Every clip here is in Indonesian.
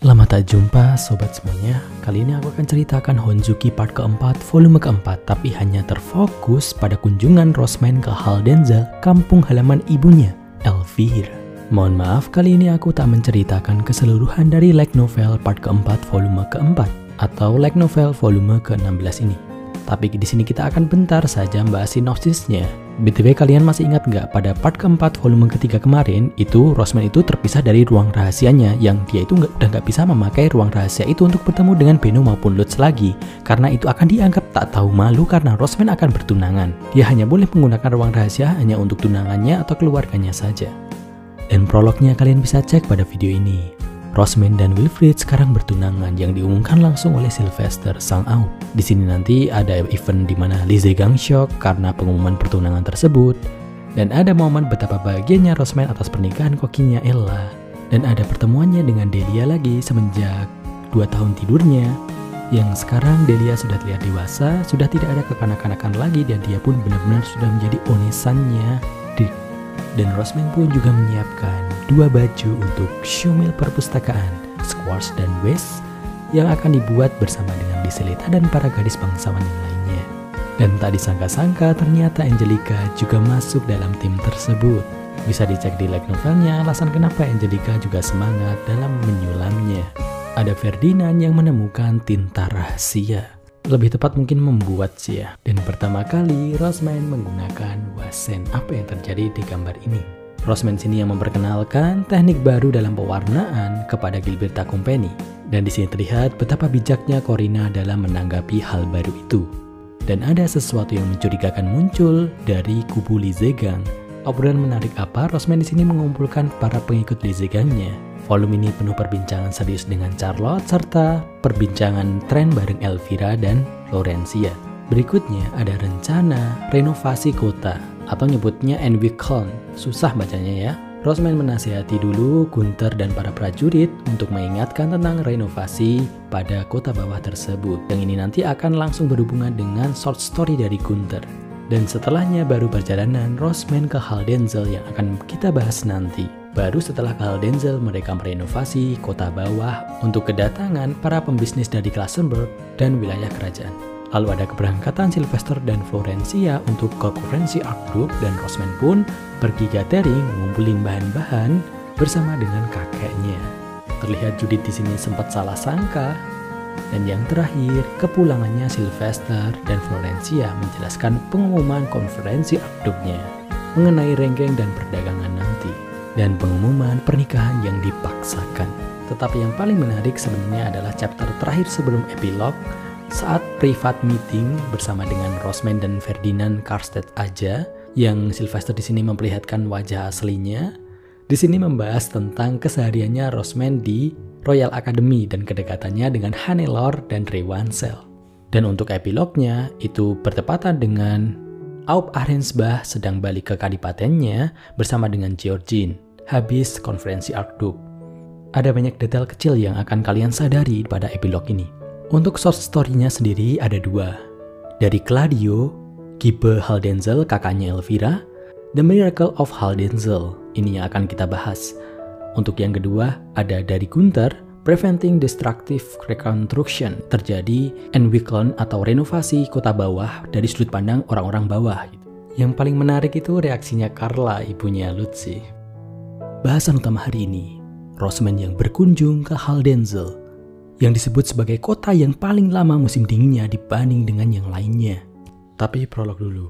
Lama tak jumpa sobat semuanya. Kali ini aku akan ceritakan Honzuki part keempat volume keempat, tapi hanya terfokus pada kunjungan Rosman ke Hall Denzel, kampung halaman ibunya, Elvira. Mohon maaf, kali ini aku tak menceritakan keseluruhan dari light novel part keempat volume keempat atau light novel volume ke-16 ini. Tapi di sini kita akan bentar saja membahas sinopsisnya. BTW, kalian masih ingat nggak pada part keempat volume ketiga kemarin itu Rosman itu terpisah dari ruang rahasianya, yang dia itu udah nggak bisa memakai ruang rahasia itu untuk bertemu dengan Beno maupun Lutz lagi, karena itu akan dianggap tak tahu malu karena Rosman akan bertunangan. Dia hanya boleh menggunakan ruang rahasia hanya untuk tunangannya atau keluarganya saja. Dan prolognya kalian bisa cek pada video ini. Rosman dan Wilfried sekarang bertunangan yang diumumkan langsung oleh Sylvester sang Au. Di sini nanti ada event di mana Lee Zegang shock karena pengumuman pertunangan tersebut, dan ada momen betapa bahagianya Rosman atas pernikahan kokinya Ella, dan ada pertemuannya dengan Delia lagi semenjak 2 tahun tidurnya. Yang sekarang Delia sudah terlihat dewasa, sudah tidak ada kekanak-kanakan lagi, dan dia pun benar-benar sudah menjadi onesannya. Dan Rosman pun juga menyiapkan 2 baju untuk showmil perpustakaan, Squash dan West, yang akan dibuat bersama dengan Liselita dan para gadis bangsawan yang lainnya. Dan tak disangka-sangka ternyata Angelica juga masuk dalam tim tersebut. Bisa dicek di light novelnya alasan kenapa Angelica juga semangat dalam menyulamnya. Ada Ferdinand yang menemukan tinta rahasia. Lebih tepat mungkin membuat sih ya. Dan pertama kali Rosman menggunakan wasen. Apa yang terjadi di gambar ini? Rosman sini yang memperkenalkan teknik baru dalam pewarnaan kepada Gilberta Company. Dan di sini terlihat betapa bijaknya Corina dalam menanggapi hal baru itu. Dan ada sesuatu yang mencurigakan muncul dari kubu Lee Zegang. Obrolan menarik apa? Rosman di sini mengumpulkan para pengikut Lee Zegangnya. Volume ini penuh perbincangan serius dengan Charlotte serta perbincangan tren bareng Elvira dan Florencia. Berikutnya ada rencana renovasi kota atau nyebutnya Enwicklon. Susah bacanya ya. Rosman menasihati dulu Gunther dan para prajurit untuk mengingatkan tentang renovasi pada kota bawah tersebut. Yang ini nanti akan langsung berhubungan dengan short story dari Gunther. Dan setelahnya baru perjalanan Rosman ke Hall Denzel yang akan kita bahas nanti. Baru setelah ke Hall Denzel mereka merenovasi kota bawah untuk kedatangan para pembisnis dari Klassenburg dan wilayah kerajaan. Lalu ada keberangkatan Sylvester dan Florencia untuk ke Conference Art Group, dan Rosman pun pergi gathering ngumpulin bahan-bahan bersama dengan kakeknya. Terlihat Judith di sini sempat salah sangka. Dan yang terakhir, kepulangannya Sylvester dan Florencia menjelaskan pengumuman konferensi Art Group-nya mengenai renggang dan perdagangan nanti, dan pengumuman pernikahan yang dipaksakan. Tetapi yang paling menarik sebenarnya adalah chapter terakhir sebelum epilog, saat private meeting bersama dengan Rosman dan Ferdinand Karstedt aja, yang Sylvester di sini memperlihatkan wajah aslinya. Di sini membahas tentang kesehariannya Rosman di Royal Academy dan kedekatannya dengan Hannelore dan Rewansel. Dan untuk epilognya itu bertepatan dengan Aup Arensbach sedang balik ke kadipatennya bersama dengan Georgine habis konferensi Art Group. Ada banyak detail kecil yang akan kalian sadari pada epilog ini. Untuk short story-nya sendiri ada 2. Dari Claudio, Gibe Hall Denzel, kakaknya Elvira, The Miracle of Hall Denzel. Ini yang akan kita bahas. Untuk yang kedua ada dari Gunther, Preventing Destructive Reconstruction, terjadi Enwicklon atau renovasi kota bawah dari sudut pandang orang-orang bawah. Yang paling menarik itu reaksinya Carla, ibunya Lutz. Bahasan utama hari ini, Rosman yang berkunjung ke Hall Denzel, yang disebut sebagai kota yang paling lama musim dinginnya dibanding dengan yang lainnya. Tapi prolog dulu.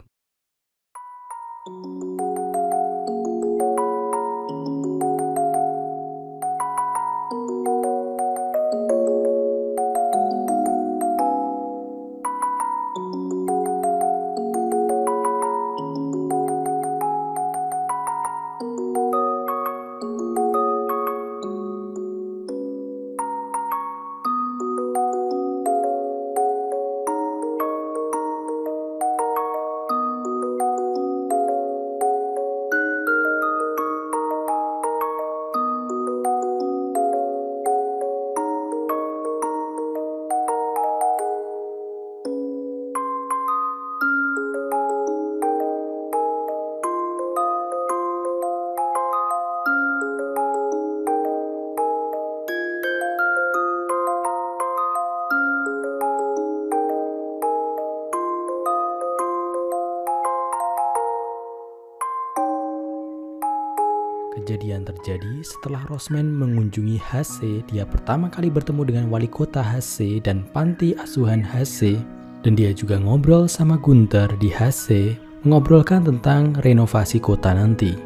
kejadian terjadi setelah Rosman mengunjungi HC. Dia pertama kali bertemu dengan wali kota HC dan panti asuhan HC. Dan dia juga ngobrol sama Gunther di HC, mengobrolkan tentang renovasi kota nanti.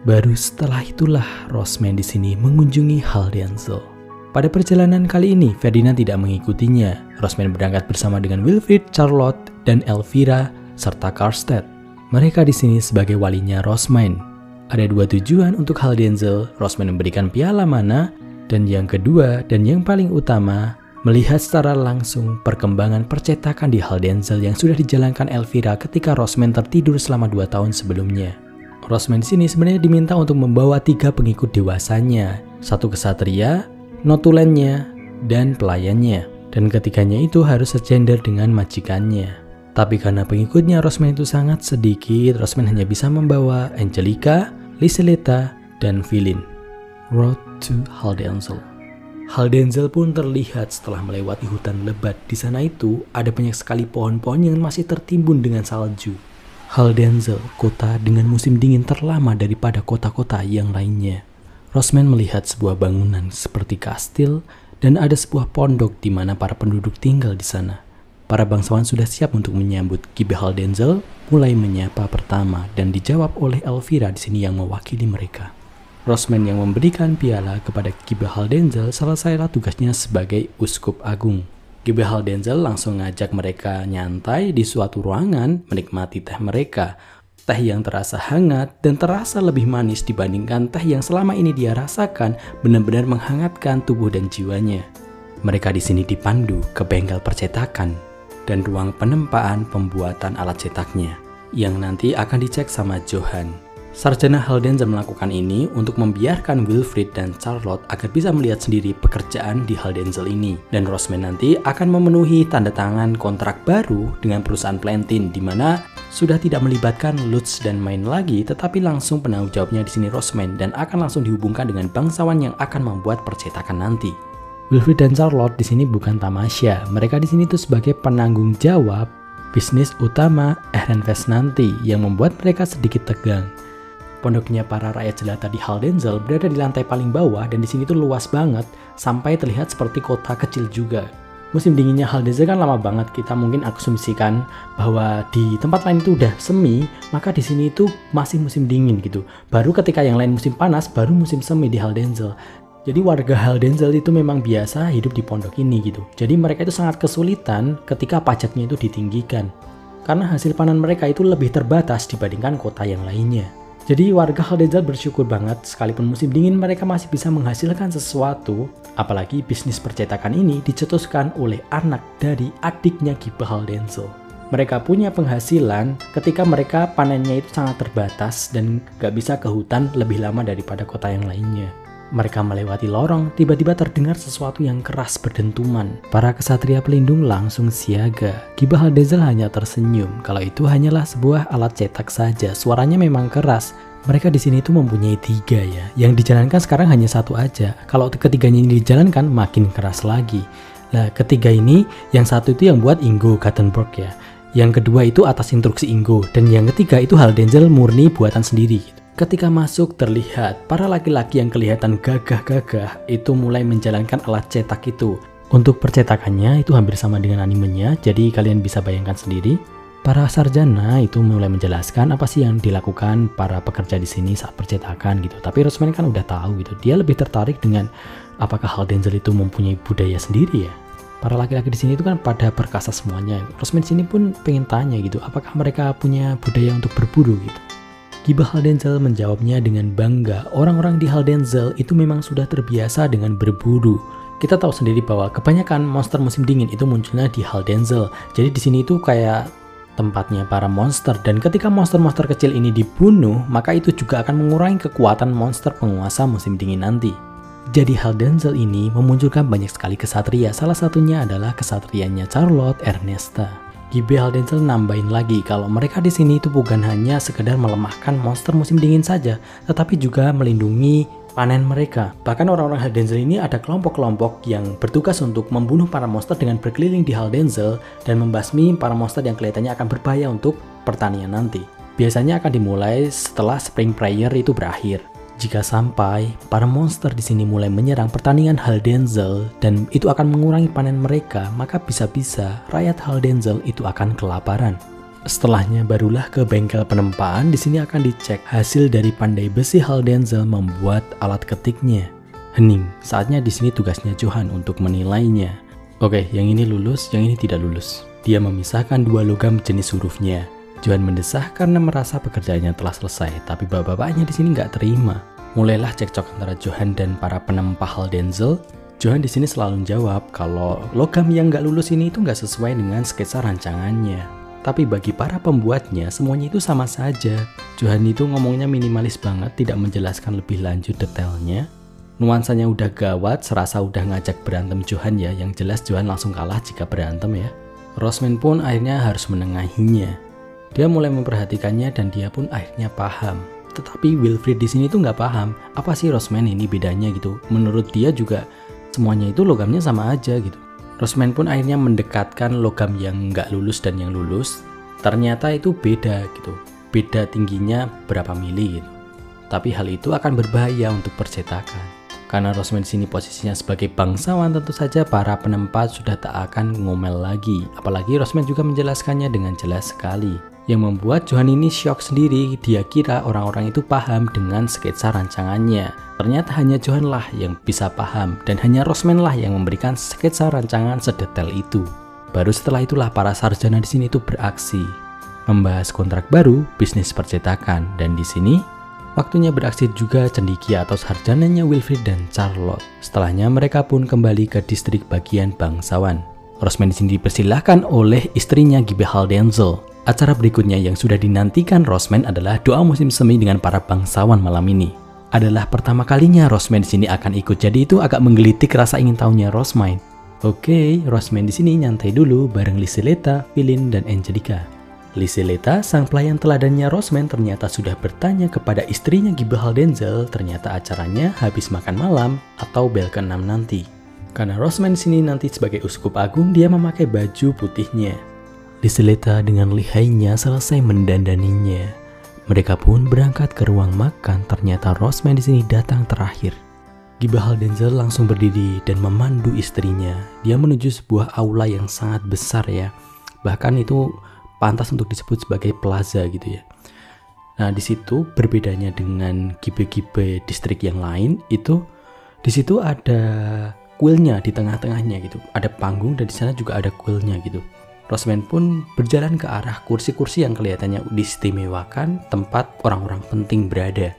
Baru setelah itulah Rosman di sini mengunjungi Haldensel. Pada perjalanan kali ini, Ferdinand tidak mengikutinya. Rosman berangkat bersama dengan Wilfried, Charlotte, dan Elvira, serta Karstedt. Mereka di sini sebagai walinya Rosman. Ada dua tujuan untuk Haldensel. Rosman memberikan piala mana, dan yang kedua dan yang paling utama, melihat secara langsung perkembangan percetakan di Haldensel yang sudah dijalankan Elvira ketika Rosman tertidur selama 2 tahun sebelumnya. Rosman di sini sebenarnya diminta untuk membawa 3 pengikut dewasanya, 1 kesatria, notulennya, dan pelayannya. Dan ketiganya itu harus segender dengan majikannya. Tapi karena pengikutnya Rosman itu sangat sedikit, Rosman hanya bisa membawa Angelica, Liseleta, dan Philin. Road to Haldensel. Haldensel pun terlihat setelah melewati hutan lebat. Di sana itu ada banyak sekali pohon-pohon yang masih tertimbun dengan salju. Haldensel, kota dengan musim dingin terlama daripada kota-kota yang lainnya. Rosman melihat sebuah bangunan seperti kastil dan ada sebuah pondok di mana para penduduk tinggal di sana. Para bangsawan sudah siap untuk menyambut. Gibbe Haldensel mulai menyapa pertama dan dijawab oleh Elvira di sini yang mewakili mereka. Rosman yang memberikan piala kepada Gibbe Haldensel selesailah tugasnya sebagai uskup agung. Gibbe Haldensel langsung ngajak mereka nyantai di suatu ruangan menikmati teh mereka. Teh yang terasa hangat dan terasa lebih manis dibandingkan teh yang selama ini dia rasakan benar-benar menghangatkan tubuh dan jiwanya. Mereka di sini dipandu ke bengkel percetakan dan ruang penempaan pembuatan alat cetaknya yang nanti akan dicek sama Johann. Sarjana Haldensel melakukan ini untuk membiarkan Wilfried dan Charlotte agar bisa melihat sendiri pekerjaan di Haldensel ini. Dan Rosman nanti akan memenuhi tanda tangan kontrak baru dengan perusahaan Plantin di mana sudah tidak melibatkan Lutz dan Main lagi, tetapi langsung penanggung jawabnya di sini Rosman dan akan langsung dihubungkan dengan bangsawan yang akan membuat percetakan nanti. Wilfried dan Charlotte di sini bukan tamasya. Mereka di sini tuh sebagai penanggung jawab bisnis utama Ehrenfest nanti yang membuat mereka sedikit tegang. Pondoknya para rakyat jelata di Haldensel berada di lantai paling bawah dan di sini tuh luas banget sampai terlihat seperti kota kecil juga. Musim dinginnya Haldensel kan lama banget. Kita mungkin asumsikan bahwa di tempat lain itu udah semi, maka di sini itu masih musim dingin gitu. Baru ketika yang lain musim panas, baru musim semi di Haldensel. Jadi warga Haldensel itu memang biasa hidup di pondok ini gitu. Jadi mereka itu sangat kesulitan ketika pajaknya itu ditinggikan. Karena hasil panen mereka itu lebih terbatas dibandingkan kota yang lainnya. Jadi warga Haldensel bersyukur banget sekalipun musim dingin mereka masih bisa menghasilkan sesuatu. Apalagi bisnis percetakan ini dicetuskan oleh anak dari adiknya Gibbe Haldensel. Mereka punya penghasilan ketika mereka panennya itu sangat terbatas dan gak bisa ke hutan lebih lama daripada kota yang lainnya. Mereka melewati lorong, tiba-tiba terdengar sesuatu yang keras berdentuman. Para kesatria pelindung langsung siaga. Gibbe Haldensel hanya tersenyum. Kalau itu hanyalah sebuah alat cetak saja. Suaranya memang keras. Mereka di sini tuh mempunyai 3 ya. Yang dijalankan sekarang hanya 1 aja. Kalau ketiganya ini dijalankan makin keras lagi. Nah, ketiga ini, yang satu itu yang buat Ingo Gattenberg ya. Yang kedua itu atas instruksi Ingo. Dan yang ketiga itu Haldensel murni buatan sendiri gitu. Ketika masuk terlihat para laki-laki yang kelihatan gagah-gagah itu mulai menjalankan alat cetak itu. Untuk percetakannya itu hampir sama dengan animenya, jadi kalian bisa bayangkan sendiri. Para sarjana itu mulai menjelaskan apa sih yang dilakukan para pekerja di sini saat percetakan gitu. Tapi Rosman kan udah tahu gitu. Dia lebih tertarik dengan apakah Haldensel itu mempunyai budaya sendiri ya. Para laki-laki di sini itu kan pada perkasa semuanya. Rosman di sini pun pengen tanya gitu, apakah mereka punya budaya untuk berburu gitu. Gibbe Haldensel menjawabnya dengan bangga. Orang-orang di Haldensel itu memang sudah terbiasa dengan berburu. Kita tahu sendiri bahwa kebanyakan monster musim dingin itu munculnya di Haldensel. Jadi di sini itu kayak tempatnya para monster. Dan ketika monster-monster kecil ini dibunuh, maka itu juga akan mengurangi kekuatan monster penguasa musim dingin nanti. Jadi Haldensel ini memunculkan banyak sekali kesatria. Salah satunya adalah kesatrianya Charlotte Ernesta. Gibbe Haldensel nambahin lagi kalau mereka di sini itu bukan hanya sekedar melemahkan monster musim dingin saja, tetapi juga melindungi panen mereka. Bahkan orang-orang Haldensel ini ada kelompok-kelompok yang bertugas untuk membunuh para monster dengan berkeliling di Haldensel dan membasmi para monster yang kelihatannya akan berbahaya untuk pertanian nanti. Biasanya akan dimulai setelah Spring Prayer itu berakhir. Jika sampai para monster di sini mulai menyerang pertandingan Haldenzel dan itu akan mengurangi panen mereka, maka bisa-bisa rakyat Haldenzel itu akan kelaparan. Setelahnya barulah ke bengkel penempaan. Di sini akan dicek hasil dari pandai besi Haldenzel membuat alat ketiknya. Hening, saatnya di sini tugasnya Johan untuk menilainya. Oke, yang ini lulus, yang ini tidak lulus. Dia memisahkan dua logam jenis hurufnya. Johan mendesah karena merasa pekerjaannya telah selesai, tapi bapak-bapaknya di sini nggak terima. Mulailah cekcok antara Johan dan para penempah Haldenzel. Johan di sini selalu jawab kalau logam yang nggak lulus ini itu nggak sesuai dengan sketsa rancangannya. Tapi bagi para pembuatnya semuanya itu sama saja. Johan itu ngomongnya minimalis banget, tidak menjelaskan lebih lanjut detailnya. Nuansanya udah gawat, serasa udah ngajak berantem Johan ya. Yang jelas Johan langsung kalah jika berantem ya. Rosman pun akhirnya harus menengahinya. Dia mulai memperhatikannya dan dia pun akhirnya paham. Tetapi Wilfried di sini tuh nggak paham apa sih Rosman ini bedanya gitu. Menurut dia juga semuanya itu logamnya sama aja gitu. Rosman pun akhirnya mendekatkan logam yang nggak lulus dan yang lulus. Ternyata itu beda gitu. Beda tingginya berapa mili gitu. Tapi hal itu akan berbahaya untuk percetakan. Karena Rosman di sini posisinya sebagai bangsawan, tentu saja para penempat sudah tak akan ngomel lagi. Apalagi Rosman juga menjelaskannya dengan jelas sekali. Yang membuat Johan ini syok sendiri. Dia kira orang-orang itu paham dengan sketsa rancangannya. Ternyata hanya Johan lah yang bisa paham dan hanya Rosman lah yang memberikan sketsa rancangan sedetail itu. Baru setelah itulah para sarjana di sini itu beraksi, membahas kontrak baru bisnis percetakan. Dan di sini waktunya beraksi juga cendekia atau sarjananya Wilfried dan Charlotte. Setelahnya mereka pun kembali ke distrik bagian bangsawan. Rosman di sini dipersilahkan oleh istrinya Gibbe Haldenzel. Acara berikutnya yang sudah dinantikan Rosman adalah doa musim semi dengan para bangsawan malam ini. Adalah pertama kalinya Rosman di sini akan ikut, jadi itu agak menggelitik rasa ingin tahunya Rosman. Oke, Rosman di sini nyantai dulu bareng Liseleta, Philin, dan Angelica. Liseleta, sang pelayan teladannya Rosman, ternyata sudah bertanya kepada istrinya Gibbe Haldenzel ternyata acaranya habis makan malam atau bel ke-6 nanti. Karena Rosman di sini nanti sebagai uskup agung, dia memakai baju putihnya. Liseleta dengan lihainya selesai mendandaninya. Mereka pun berangkat ke ruang makan. Ternyata Rosman di sini datang terakhir. Gibbe Haldenzel langsung berdiri dan memandu istrinya. Dia menuju sebuah aula yang sangat besar ya. Bahkan itu pantas untuk disebut sebagai plaza gitu ya. Nah, di situ berbedanya dengan Gibbe-Gibbe distrik yang lain, itu di situ ada kuilnya di tengah-tengahnya gitu. Ada panggung dan di sana juga ada kuilnya gitu. Rosman pun berjalan ke arah kursi-kursi yang kelihatannya diistimewakan, tempat orang-orang penting berada.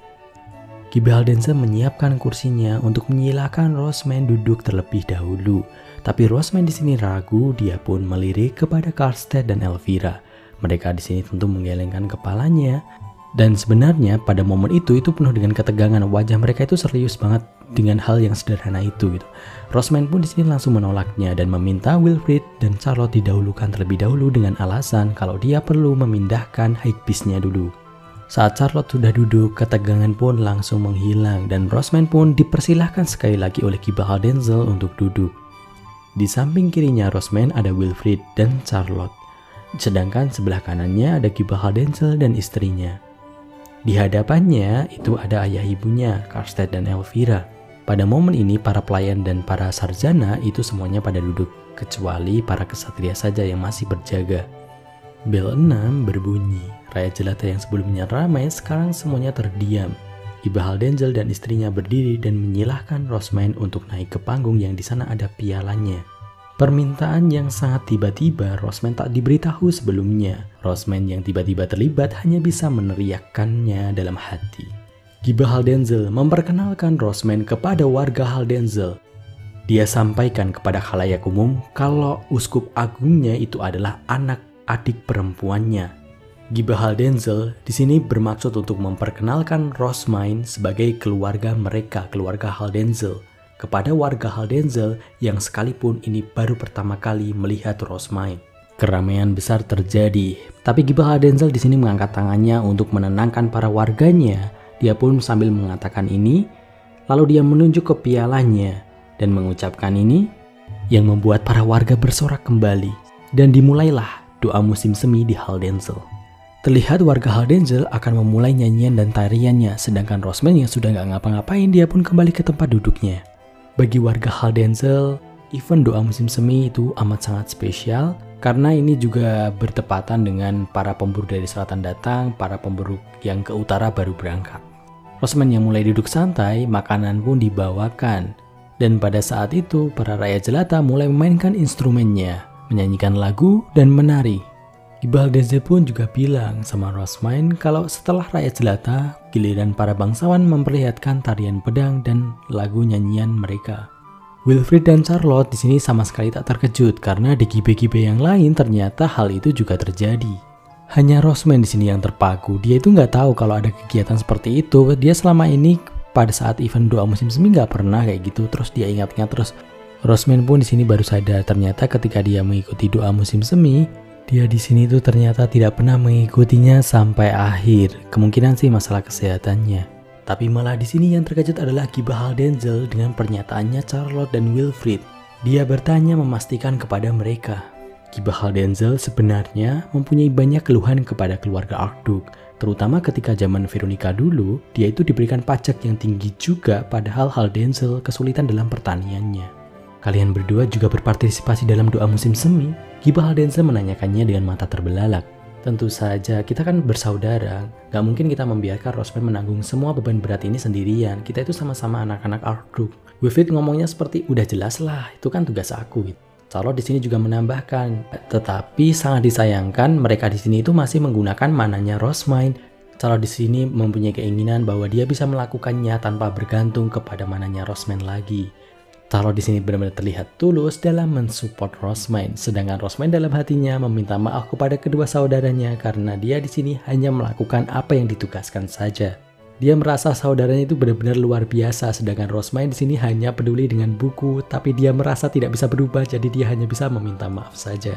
Gibbe Haldenzel menyiapkan kursinya untuk menyilakan Rosman duduk terlebih dahulu. Tapi Rosman di sini ragu, dia pun melirik kepada Karlstedt dan Elvira. Mereka di sini tentu menggelengkan kepalanya. Dan sebenarnya pada momen itu penuh dengan ketegangan. Wajah mereka itu serius banget dengan hal yang sederhana itu gitu. Rosman pun di sini langsung menolaknya dan meminta Wilfried dan Charlotte didahulukan terlebih dahulu dengan alasan kalau dia perlu memindahkan Hypebeast-nya dulu. Saat Charlotte sudah duduk, ketegangan pun langsung menghilang dan Rosman pun dipersilahkan sekali lagi oleh Gibbe Haldenzel untuk duduk. Di samping kirinya Rosman ada Wilfried dan Charlotte. Sedangkan sebelah kanannya ada Gibbe Haldenzel dan istrinya. Di hadapannya itu ada ayah ibunya, Karlstedt dan Elvira. Pada momen ini para pelayan dan para sarjana itu semuanya pada duduk, kecuali para kesatria saja yang masih berjaga. Bel 6 berbunyi. Rakyat jelata yang sebelumnya ramai sekarang semuanya terdiam. Gibbe Haldenzel dan istrinya berdiri dan menyilahkan Rosman untuk naik ke panggung yang di sana ada pialanya. Permintaan yang sangat tiba-tiba, Rosman tak diberitahu sebelumnya. Rosman yang tiba-tiba terlibat hanya bisa meneriakkannya dalam hati. Gibbe Haldenzel memperkenalkan Rosman kepada warga Haldenzel. Dia sampaikan kepada khalayak umum kalau uskup agungnya itu adalah anak adik perempuannya. Gibbe Haldenzel di sini bermaksud untuk memperkenalkan Rosman sebagai keluarga mereka, keluarga Haldenzel, kepada warga Haldenzel yang sekalipun ini baru pertama kali melihat Rosman. Keramaian besar terjadi, tapi Gibbe Haldenzel di sini mengangkat tangannya untuk menenangkan para warganya. Dia pun sambil mengatakan ini, lalu dia menunjuk ke pialanya dan mengucapkan ini, yang membuat para warga bersorak kembali dan dimulailah doa musim semi di Haldenzel. Terlihat warga Haldensel akan memulai nyanyian dan tariannya, sedangkan Rosman yang sudah nggak ngapa-ngapain dia pun kembali ke tempat duduknya. Bagi warga Haldensel, event doa musim semi itu amat sangat spesial karena ini juga bertepatan dengan para pemburu dari selatan datang, para pemburu yang ke utara baru berangkat. Rosman yang mulai duduk santai, makanan pun dibawakan. Dan pada saat itu, para rakyat jelata mulai memainkan instrumennya, menyanyikan lagu dan menari. Giba Haldensel pun juga bilang sama Rosman kalau setelah rakyat jelata, giliran para bangsawan memperlihatkan tarian pedang dan lagu nyanyian mereka. Wilfried dan Charlotte di sini sama sekali tak terkejut karena di gibe-gibe yang lain ternyata hal itu juga terjadi. Hanya Rosman di sini yang terpaku. Dia itu nggak tahu kalau ada kegiatan seperti itu. Dia selama ini pada saat event doa musim semi nggak pernah kayak gitu. Terus dia ingat-ingat terus. Rosman pun di sini baru sadar ternyata ketika dia mengikuti doa musim semi, dia di sini tuh ternyata tidak pernah mengikutinya sampai akhir. Kemungkinan sih masalah kesehatannya. Tapi malah di sini yang terkejut adalah Giba Haldensel dengan pernyataannya Charlotte dan Wilfried. Dia bertanya memastikan kepada mereka. Giba Haldensel sebenarnya mempunyai banyak keluhan kepada keluarga Arkduk. Terutama ketika zaman Veronica dulu, dia itu diberikan pajak yang tinggi juga padahal Haldensel kesulitan dalam pertaniannya. Kalian berdua juga berpartisipasi dalam doa musim semi? Giba Haldensel menanyakannya dengan mata terbelalak. Tentu saja, kita kan bersaudara. Gak mungkin kita membiarkan Rosman menanggung semua beban berat ini sendirian. Kita itu sama-sama anak-anak Arkduk. Wilfried ngomongnya seperti, udah jelas lah, itu kan tugas aku gitu. Charlotte di sini juga menambahkan, tetapi sangat disayangkan mereka di sini itu masih menggunakan mananya Rosman. Charlotte di sini mempunyai keinginan bahwa dia bisa melakukannya tanpa bergantung kepada mananya Rosman lagi. Charlotte di sini benar-benar terlihat tulus dalam mensupport Rosman, sedangkan Rosman dalam hatinya meminta maaf kepada kedua saudaranya karena dia di sini hanya melakukan apa yang ditugaskan saja. Dia merasa saudaranya itu benar-benar luar biasa, sedangkan Rosman di sini hanya peduli dengan buku, tapi dia merasa tidak bisa berubah, jadi dia hanya bisa meminta maaf saja.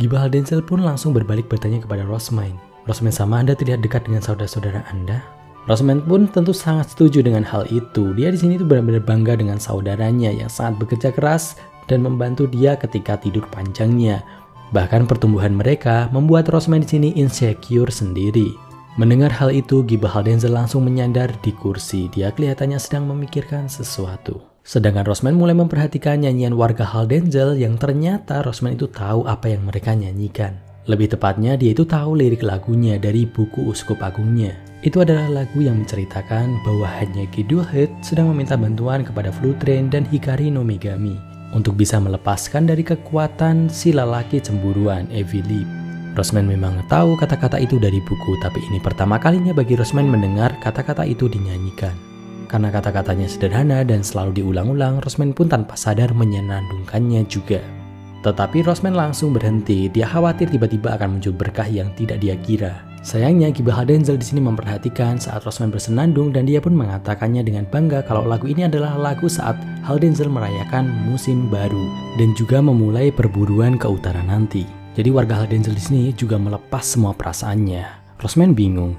Giba Haldensel pun langsung berbalik bertanya kepada Rosman. Rosman, sama Anda tidak dekat dengan saudara-saudara Anda? Rosman pun tentu sangat setuju dengan hal itu. Dia di sini tuh benar-benar bangga dengan saudaranya yang sangat bekerja keras dan membantu dia ketika tidur panjangnya. Bahkan pertumbuhan mereka membuat Rosman di sini insecure sendiri. Mendengar hal itu, Giba Haldensel langsung menyandar di kursi. Dia kelihatannya sedang memikirkan sesuatu. Sedangkan Rosman mulai memperhatikan nyanyian warga Haldensel yang ternyata Rosman itu tahu apa yang mereka nyanyikan. Lebih tepatnya, dia itu tahu lirik lagunya dari buku Uskup Agungnya. Itu adalah lagu yang menceritakan bahwa hanya Gedulhed sedang meminta bantuan kepada Flutren dan Hikari no Megami untuk bisa melepaskan dari kekuatan si lelaki cemburuan, Evilip. Rosman memang tahu kata-kata itu dari buku, tapi ini pertama kalinya bagi Rosman mendengar kata-kata itu dinyanyikan. Karena kata-katanya sederhana dan selalu diulang-ulang, Rosman pun tanpa sadar menyenandungkannya juga. Tetapi Rosman langsung berhenti, dia khawatir tiba-tiba akan muncul berkah yang tidak dia kira. Sayangnya Giba Haldensel di sini memperhatikan saat Rosman bersenandung dan dia pun mengatakannya dengan bangga kalau lagu ini adalah lagu saat Haldensel merayakan musim baru dan juga memulai perburuan ke utara nanti. Jadi warga Haldensel di sini juga melepas semua perasaannya. Rosman bingung,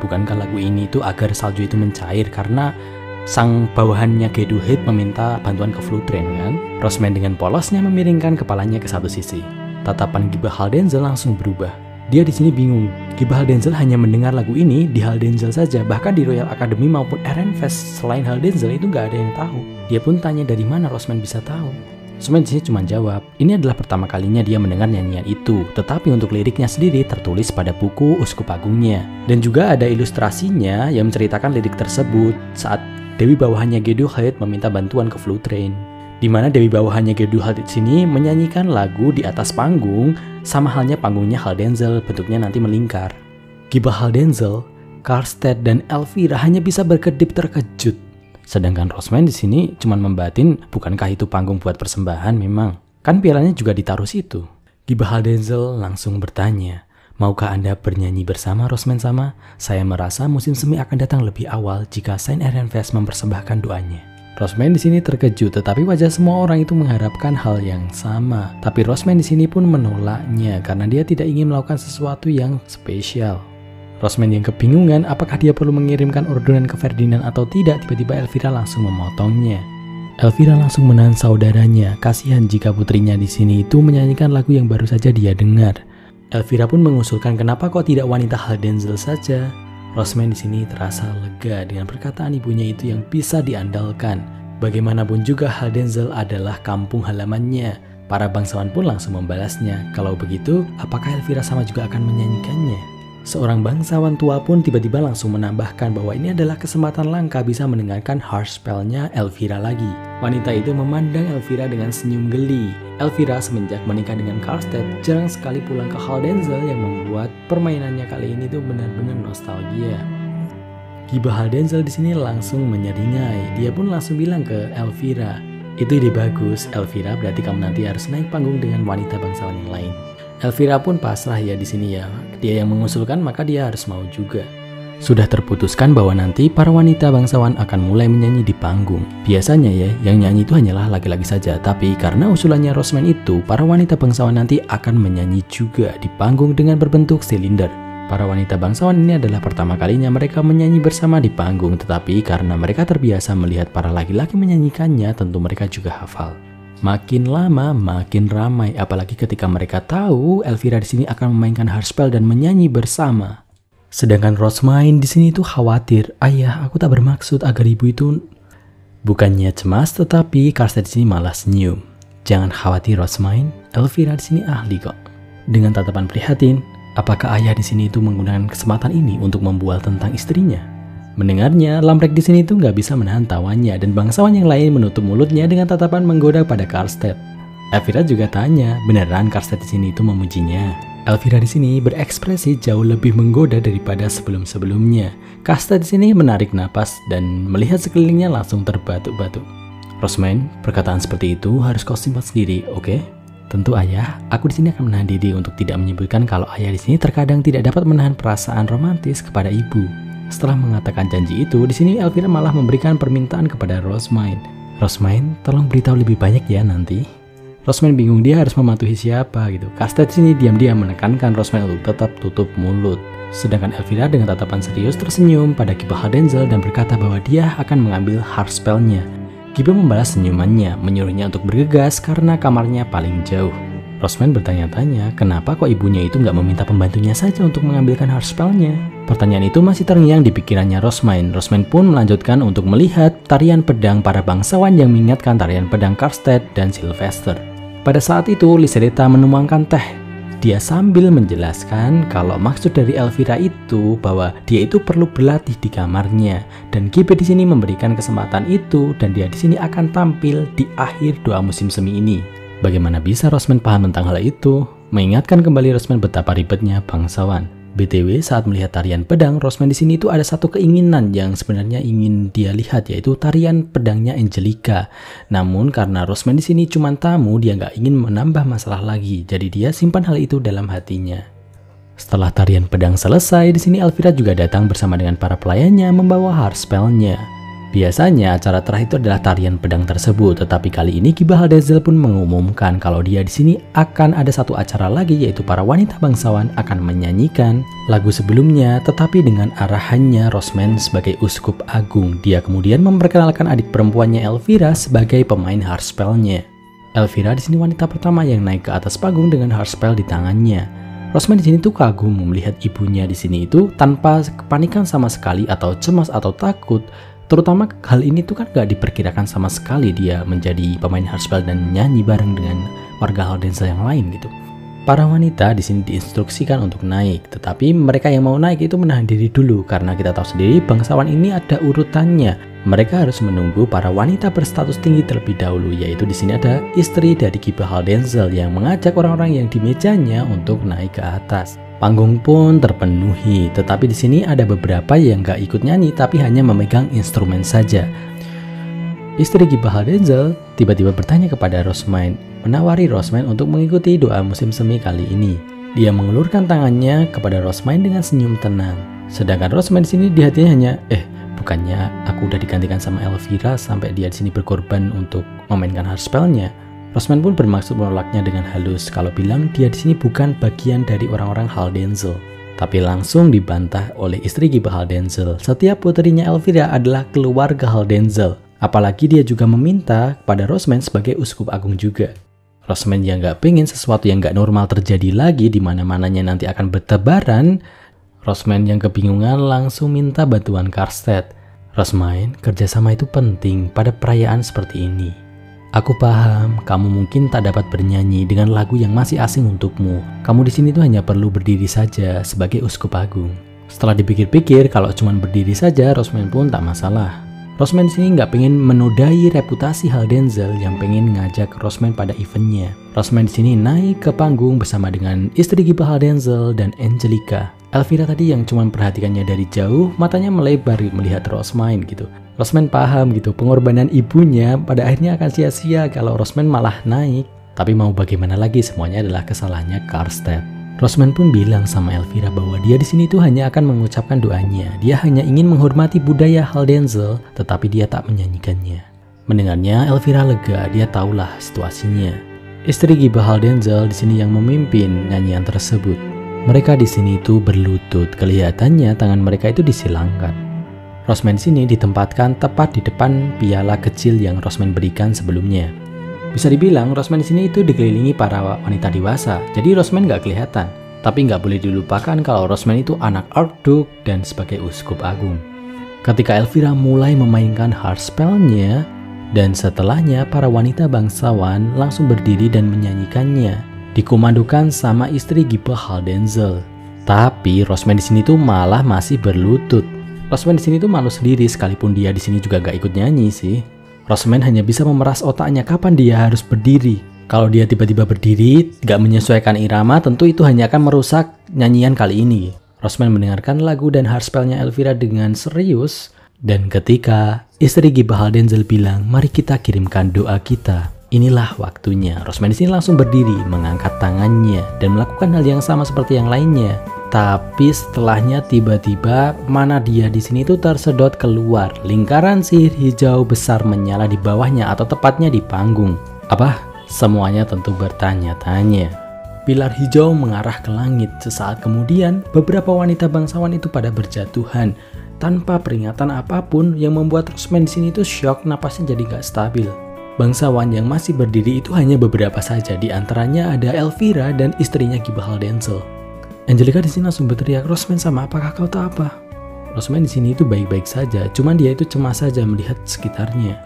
bukankah lagu ini itu agar salju itu mencair karena sang bawahannya Gedulhed meminta bantuan ke Flutren kan? Rosman dengan polosnya memiringkan kepalanya ke satu sisi. Tatapan Giba Haldensel langsung berubah. Dia di sini bingung. Giba Haldensel hanya mendengar lagu ini di Haldensel saja, bahkan di Royal Academy maupun Ehrenfest selain Haldensel itu nggak ada yang tahu. Dia pun tanya dari mana Rosman bisa tahu. Rosman di sini cuma jawab, ini adalah pertama kalinya dia mendengar nyanyian itu, tetapi untuk liriknya sendiri tertulis pada buku Uskup Agungnya. Dan juga ada ilustrasinya yang menceritakan lirik tersebut saat Dewi bawahannya Gedulhed meminta bantuan ke Flutren. Di mana Dewi bawahannya Gedulhed di sini menyanyikan lagu di atas panggung, sama halnya panggungnya Haldensel bentuknya nanti melingkar. Giba Haldensel, Karlstedt dan Elvira hanya bisa berkedip terkejut. Sedangkan Rosman di sini cuma membatin, bukankah itu panggung buat persembahan memang? Kan pialanya juga ditaruh situ. Giba Haldensel langsung bertanya, maukah Anda bernyanyi bersama Rosman sama? Saya merasa musim semi akan datang lebih awal jika Saint Ehrenfest mempersembahkan doanya. Rosman di sini terkejut, tetapi wajah semua orang itu mengharapkan hal yang sama. Tapi Rosman di sini pun menolaknya karena dia tidak ingin melakukan sesuatu yang spesial. Rosman yang kebingungan apakah dia perlu mengirimkan orderan ke Ferdinand atau tidak, tiba-tiba Elvira langsung memotongnya. Elvira langsung menahan saudaranya, kasihan jika putrinya di sini itu menyanyikan lagu yang baru saja dia dengar. Elvira pun mengusulkan kenapa kok tidak wanita Haldenzel saja. Rosman di sini terasa lega dengan perkataan ibunya itu yang bisa diandalkan. Bagaimanapun juga Haldenzel adalah kampung halamannya. Para bangsawan pun langsung membalasnya. Kalau begitu, apakah Elvira sama juga akan menyanyikannya? Seorang bangsawan tua pun tiba-tiba langsung menambahkan bahwa ini adalah kesempatan langka bisa mendengarkan harsh spell-nya Elvira lagi. Wanita itu memandang Elvira dengan senyum geli. Elvira semenjak menikah dengan Karlstedt jarang sekali pulang ke Haldenzel yang membuat permainannya kali ini tuh benar-benar nostalgia. Giba Haldenzel di sini langsung menyeringai. Dia pun langsung bilang ke Elvira, "Itu ide bagus, Elvira, berarti kamu nanti harus naik panggung dengan wanita bangsawan yang lain." Elvira pun pasrah ya di sini ya. Dia yang mengusulkan maka dia harus mau juga. Sudah terputuskan bahwa nanti para wanita bangsawan akan mulai menyanyi di panggung. Biasanya ya, yang nyanyi itu hanyalah laki-laki saja. Tapi karena usulannya Rosman itu, para wanita bangsawan nanti akan menyanyi juga di panggung dengan berbentuk silinder. Para wanita bangsawan ini adalah pertama kalinya mereka menyanyi bersama di panggung. Tetapi karena mereka terbiasa melihat para laki-laki menyanyikannya, tentu mereka juga hafal. Makin lama makin ramai, apalagi ketika mereka tahu Elvira di sini akan memainkan hardspell dan menyanyi bersama. Sedangkan Rosmain di sini tuh khawatir, "Ayah, aku tak bermaksud agar ibu itu..." Bukannya cemas, tetapi Karlstedt di sini malah senyum. "Jangan khawatir Rosmain, Elvira di sini ahli kok." Dengan tatapan prihatin, apakah ayah di sini itu menggunakan kesempatan ini untuk membual tentang istrinya? Mendengarnya, Lamprecht di sini tuh nggak bisa menahan tawanya dan bangsawan yang lain menutup mulutnya dengan tatapan menggoda pada Karlstedt. Elvira juga tanya, beneran Karlstedt di sini itu memujinya? Elvira di sini berekspresi jauh lebih menggoda daripada sebelum-sebelumnya. Karlstedt di sini menarik napas dan melihat sekelilingnya langsung terbatuk-batuk. "Rosman, perkataan seperti itu harus kau simpan sendiri, oke?" "Tentu ayah, aku di sini akan menahan diri untuk tidak menyebutkan kalau ayah di sini terkadang tidak dapat menahan perasaan romantis kepada ibu." Setelah mengatakan janji itu, di sini Elvira malah memberikan permintaan kepada Rosmain. "Rosmain, tolong beritahu lebih banyak ya nanti." Rosmain bingung dia harus mematuhi siapa gitu. Karlstedt di sini diam-diam menekankan Rosmain untuk tetap tutup mulut. Sedangkan Elvira dengan tatapan serius tersenyum pada Giba Haldenzel dan berkata bahwa dia akan mengambil hardspell-nya. Giba membalas senyumannya, menyuruhnya untuk bergegas karena kamarnya paling jauh. Rosman bertanya-tanya, kenapa kok ibunya itu nggak meminta pembantunya saja untuk mengambilkan hardspell-nya? Pertanyaan itu masih terngiang di pikirannya Rosman. Rosman pun melanjutkan untuk melihat tarian pedang para bangsawan yang mengingatkan tarian pedang Karlstedt dan Sylvester. Pada saat itu, Liselita menuangkan teh. Dia sambil menjelaskan kalau maksud dari Elvira itu bahwa dia itu perlu berlatih di kamarnya dan Gibe di sini memberikan kesempatan itu dan dia di sini akan tampil di akhir doa musim semi ini. Bagaimana bisa Rosman paham tentang hal itu? Mengingatkan kembali Rosman betapa ribetnya bangsawan. BTW, saat melihat tarian pedang, Rosman di sini itu ada satu keinginan yang sebenarnya ingin dia lihat, yaitu tarian pedangnya Angelica. Namun karena Rosman di sini cuma tamu, dia nggak ingin menambah masalah lagi. Jadi dia simpan hal itu dalam hatinya. Setelah tarian pedang selesai, di sini Elvira juga datang bersama dengan para pelayannya membawa hardspell-nya. Biasanya acara terakhir itu adalah tarian pedang tersebut, tetapi kali ini Giba Haldenzel pun mengumumkan kalau dia di sini akan ada satu acara lagi, yaitu para wanita bangsawan akan menyanyikan lagu sebelumnya, tetapi dengan arahannya Rosman sebagai uskup agung. Dia kemudian memperkenalkan adik perempuannya Elvira sebagai pemain hardspell-nya. Elvira di sini wanita pertama yang naik ke atas panggung dengan hardspell di tangannya. Rosman di sini tuh kagum melihat ibunya di sini itu tanpa kepanikan sama sekali atau cemas atau takut. Terutama hal ini tuh kan gak diperkirakan sama sekali dia menjadi pemain hardspell dan nyanyi bareng dengan warga Haldenzel yang lain gitu. Para wanita di sini diinstruksikan untuk naik, tetapi mereka yang mau naik itu menahan diri dulu karena kita tahu sendiri bangsawan ini ada urutannya. Mereka harus menunggu para wanita berstatus tinggi terlebih dahulu, yaitu di sini ada istri dari Giba Haldenzel yang mengajak orang-orang yang di mejanya untuk naik ke atas. Panggung pun terpenuhi, tetapi di sini ada beberapa yang gak ikut nyanyi tapi hanya memegang instrumen saja. Istri Giba Haldenzel tiba-tiba bertanya kepada Rosman, menawari Rosman untuk mengikuti doa musim semi kali ini. Dia mengulurkan tangannya kepada Rosman dengan senyum tenang. Sedangkan Rosman di sini di hatinya hanya, bukannya aku udah digantikan sama Elvira sampai dia di sini berkorban untuk memainkan hardspell-nya. Rosman pun bermaksud menolaknya dengan halus kalau bilang dia di sini bukan bagian dari orang-orang Haldenzel. Tapi langsung dibantah oleh istri Giba Haldenzel. Setiap putrinya Elvira adalah keluarga Haldenzel. Apalagi dia juga meminta kepada Rosman sebagai uskup agung juga. Rosman yang nggak pengen sesuatu yang nggak normal terjadi lagi di mana-mananya nanti akan bertebaran. Rosman yang kebingungan langsung minta bantuan Karstedt. Rosman, kerjasama itu penting pada perayaan seperti ini. Aku paham, kamu mungkin tak dapat bernyanyi dengan lagu yang masih asing untukmu. Kamu di sini tuh hanya perlu berdiri saja sebagai uskup agung. Setelah dipikir-pikir, kalau cuma berdiri saja, Rosman pun tak masalah. Rosman di sini nggak pengen menodai reputasi Haldenzel yang pengen ngajak Rosman pada eventnya. Rosman di sini naik ke panggung bersama dengan istri Giba Haldenzel dan Angelica. Elvira tadi yang cuma perhatikannya dari jauh, matanya melebar melihat Rosman gitu. Rosman paham gitu, pengorbanan ibunya pada akhirnya akan sia-sia kalau Rosman malah naik. Tapi mau bagaimana lagi, semuanya adalah kesalahannya Karstedt. Rosman pun bilang sama Elvira bahwa dia di sini tuh hanya akan mengucapkan doanya. Dia hanya ingin menghormati budaya Haldenzel, tetapi dia tak menyanyikannya. Mendengarnya, Elvira lega. Dia tahulah situasinya. Istri Giba Haldenzel di sini yang memimpin nyanyian tersebut. Mereka di sini tuh berlutut. Kelihatannya tangan mereka itu disilangkan. Rosman di sini ditempatkan tepat di depan piala kecil yang Rosman berikan sebelumnya. Bisa dibilang Rosman di sini itu dikelilingi para wanita dewasa, jadi Rosman nggak kelihatan. Tapi nggak boleh dilupakan kalau Rosman itu anak Archduke dan sebagai uskup agung. Ketika Elvira mulai memainkan Haarspelnya, dan setelahnya para wanita bangsawan langsung berdiri dan menyanyikannya, dikomandokan sama istri Giba Haldenzel. Tapi Rosman di sini tuh malah masih berlutut. Rosman di sini tuh malu sendiri, sekalipun dia di sini juga nggak ikut nyanyi sih. Rosman hanya bisa memeras otaknya kapan dia harus berdiri. Kalau dia tiba-tiba berdiri, gak menyesuaikan irama, tentu itu hanya akan merusak nyanyian kali ini. Rosman mendengarkan lagu dan Haarspelnya Elvira dengan serius. Dan ketika istri Giba Haldenzel bilang, mari kita kirimkan doa kita. Inilah waktunya. Rosman di sini langsung berdiri, mengangkat tangannya, dan melakukan hal yang sama seperti yang lainnya. Tapi setelahnya tiba-tiba mana dia di sini tuh tersedot keluar. Lingkaran sihir hijau besar menyala di bawahnya atau tepatnya di panggung. Apa? Semuanya tentu bertanya-tanya. Pilar hijau mengarah ke langit. Sesaat kemudian beberapa wanita bangsawan itu pada berjatuhan tanpa peringatan apapun yang membuat Rosman di sini tuh shock, napasnya jadi gak stabil. Bangsawan yang masih berdiri itu hanya beberapa saja. Di antaranya ada Elvira dan istrinya Giba Haldenzel. Angelica di sini langsung berteriak, Rosman sama apakah kau tahu apa? Rosman di sini itu baik-baik saja, cuman dia itu cemas saja melihat sekitarnya.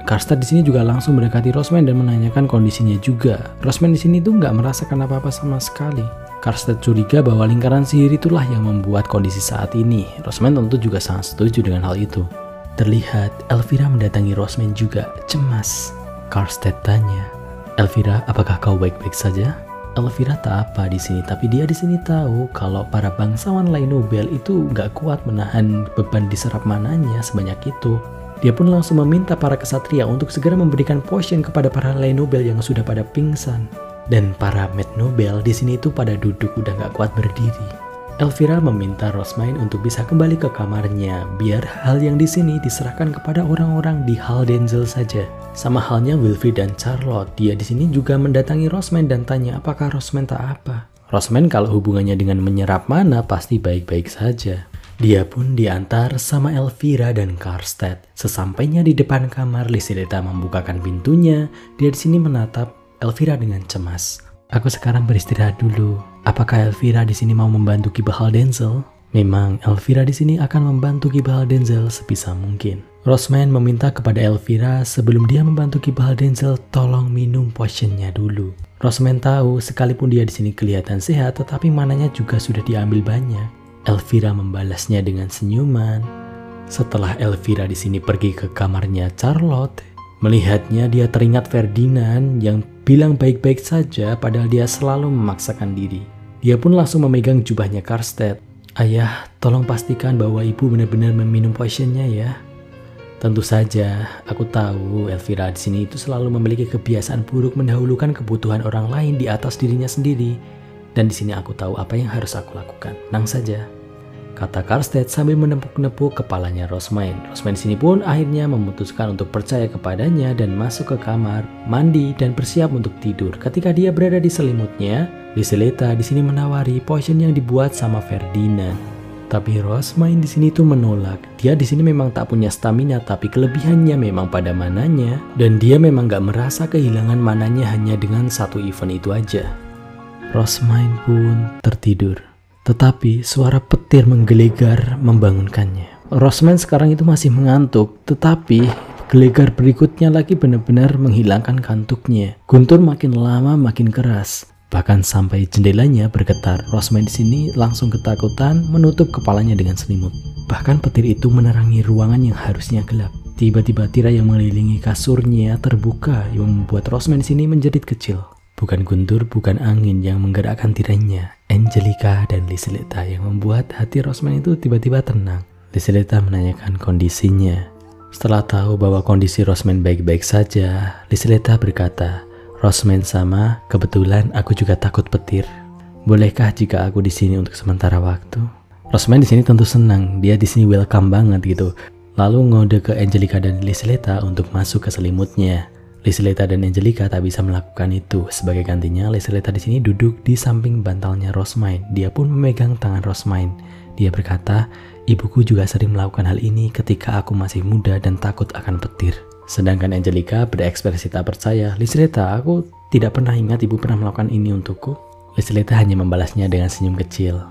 Karstedt di sini juga langsung mendekati Rosman dan menanyakan kondisinya juga. Rosman di sini tuh nggak merasakan apa-apa sama sekali. Karstedt curiga bahwa lingkaran sihir itulah yang membuat kondisi saat ini. Rosman tentu juga sangat setuju dengan hal itu. Terlihat Elvira mendatangi Rosman juga, cemas. Karstedt tanya, Elvira, apakah kau baik-baik saja? Elvira tak apa di sini, tapi dia di sini tahu kalau para bangsawan lain Nobel itu nggak kuat menahan beban diserap mananya sebanyak itu. Dia pun langsung meminta para kesatria untuk segera memberikan potion kepada para lain Nobel yang sudah pada pingsan. Dan para Med Nobel di sini itu pada duduk udah nggak kuat berdiri. Elvira meminta Rosman untuk bisa kembali ke kamarnya, biar hal yang di sini diserahkan kepada orang-orang di Haldenzel saja. Sama halnya Wilfried dan Charlotte, dia di sini juga mendatangi Rosman dan tanya apakah Rosman tak apa. Rosman kalau hubungannya dengan menyerap mana pasti baik-baik saja. Dia pun diantar sama Elvira dan Karstedt. Sesampainya di depan kamar, Lysileta membukakan pintunya. Dia di sini menatap Elvira dengan cemas. Aku sekarang beristirahat dulu. Apakah Elvira di sini mau membantu Giba Haldenzel? Memang Elvira di sini akan membantu Giba Haldenzel sebisa mungkin. Rosman meminta kepada Elvira sebelum dia membantu Giba Haldenzel tolong minum potionnya dulu. Rosman tahu sekalipun dia di sini kelihatan sehat, tetapi mananya juga sudah diambil banyak. Elvira membalasnya dengan senyuman. Setelah Elvira di sini pergi ke kamarnya Charlotte, melihatnya dia teringat Ferdinand yang bilang baik-baik saja padahal dia selalu memaksakan diri. Dia pun langsung memegang jubahnya Karstedt. Ayah, tolong pastikan bahwa ibu benar-benar meminum potionnya ya. Tentu saja, aku tahu Elvira di sini itu selalu memiliki kebiasaan buruk mendahulukan kebutuhan orang lain di atas dirinya sendiri. Dan di sini aku tahu apa yang harus aku lakukan. Tenang saja, kata Karstedt sambil menepuk-nepuk kepalanya Rosman. Rosman di sini pun akhirnya memutuskan untuk percaya kepadanya dan masuk ke kamar, mandi dan bersiap untuk tidur. Ketika dia berada di selimutnya, Lysileta di sini menawari potion yang dibuat sama Ferdinand. Tapi Rosmain di sini tuh menolak. Dia di sini memang tak punya stamina, tapi kelebihannya memang pada mananya, dan dia memang gak merasa kehilangan mananya hanya dengan satu event itu aja. Rosmain pun tertidur. Tetapi suara petir menggelegar membangunkannya. Rosmain sekarang itu masih mengantuk, tetapi gelegar berikutnya lagi benar-benar menghilangkan kantuknya. Guntur makin lama makin keras. Bahkan sampai jendelanya bergetar. Rosmain di sini langsung ketakutan menutup kepalanya dengan selimut. Bahkan petir itu menerangi ruangan yang harusnya gelap. Tiba-tiba tirai yang mengelilingi kasurnya terbuka yang membuat Rosmain di sini menjerit kecil. Bukan Guntur, bukan angin yang menggerakkan tirainya. Angelica dan Liselita yang membuat hati Rosmain itu tiba-tiba tenang. Liselita menanyakan kondisinya. Setelah tahu bahwa kondisi Rosmain baik-baik saja, Liselita berkata, "Rosmain sama, kebetulan aku juga takut petir. Bolehkah jika aku di sini untuk sementara waktu?" Rosmain di sini tentu senang, dia di sini welcome banget gitu. Lalu ngode ke Angelica dan Liselita untuk masuk ke selimutnya. Liselita dan Angelica tak bisa melakukan itu. Sebagai gantinya, Liselita di sini duduk di samping bantalnya Rosmain. Dia pun memegang tangan Rosmain. Dia berkata, "Ibuku juga sering melakukan hal ini ketika aku masih muda dan takut akan petir." Sedangkan Angelica berekspresi tak percaya. "Liselita, aku tidak pernah ingat ibu pernah melakukan ini untukku." Liselita hanya membalasnya dengan senyum kecil.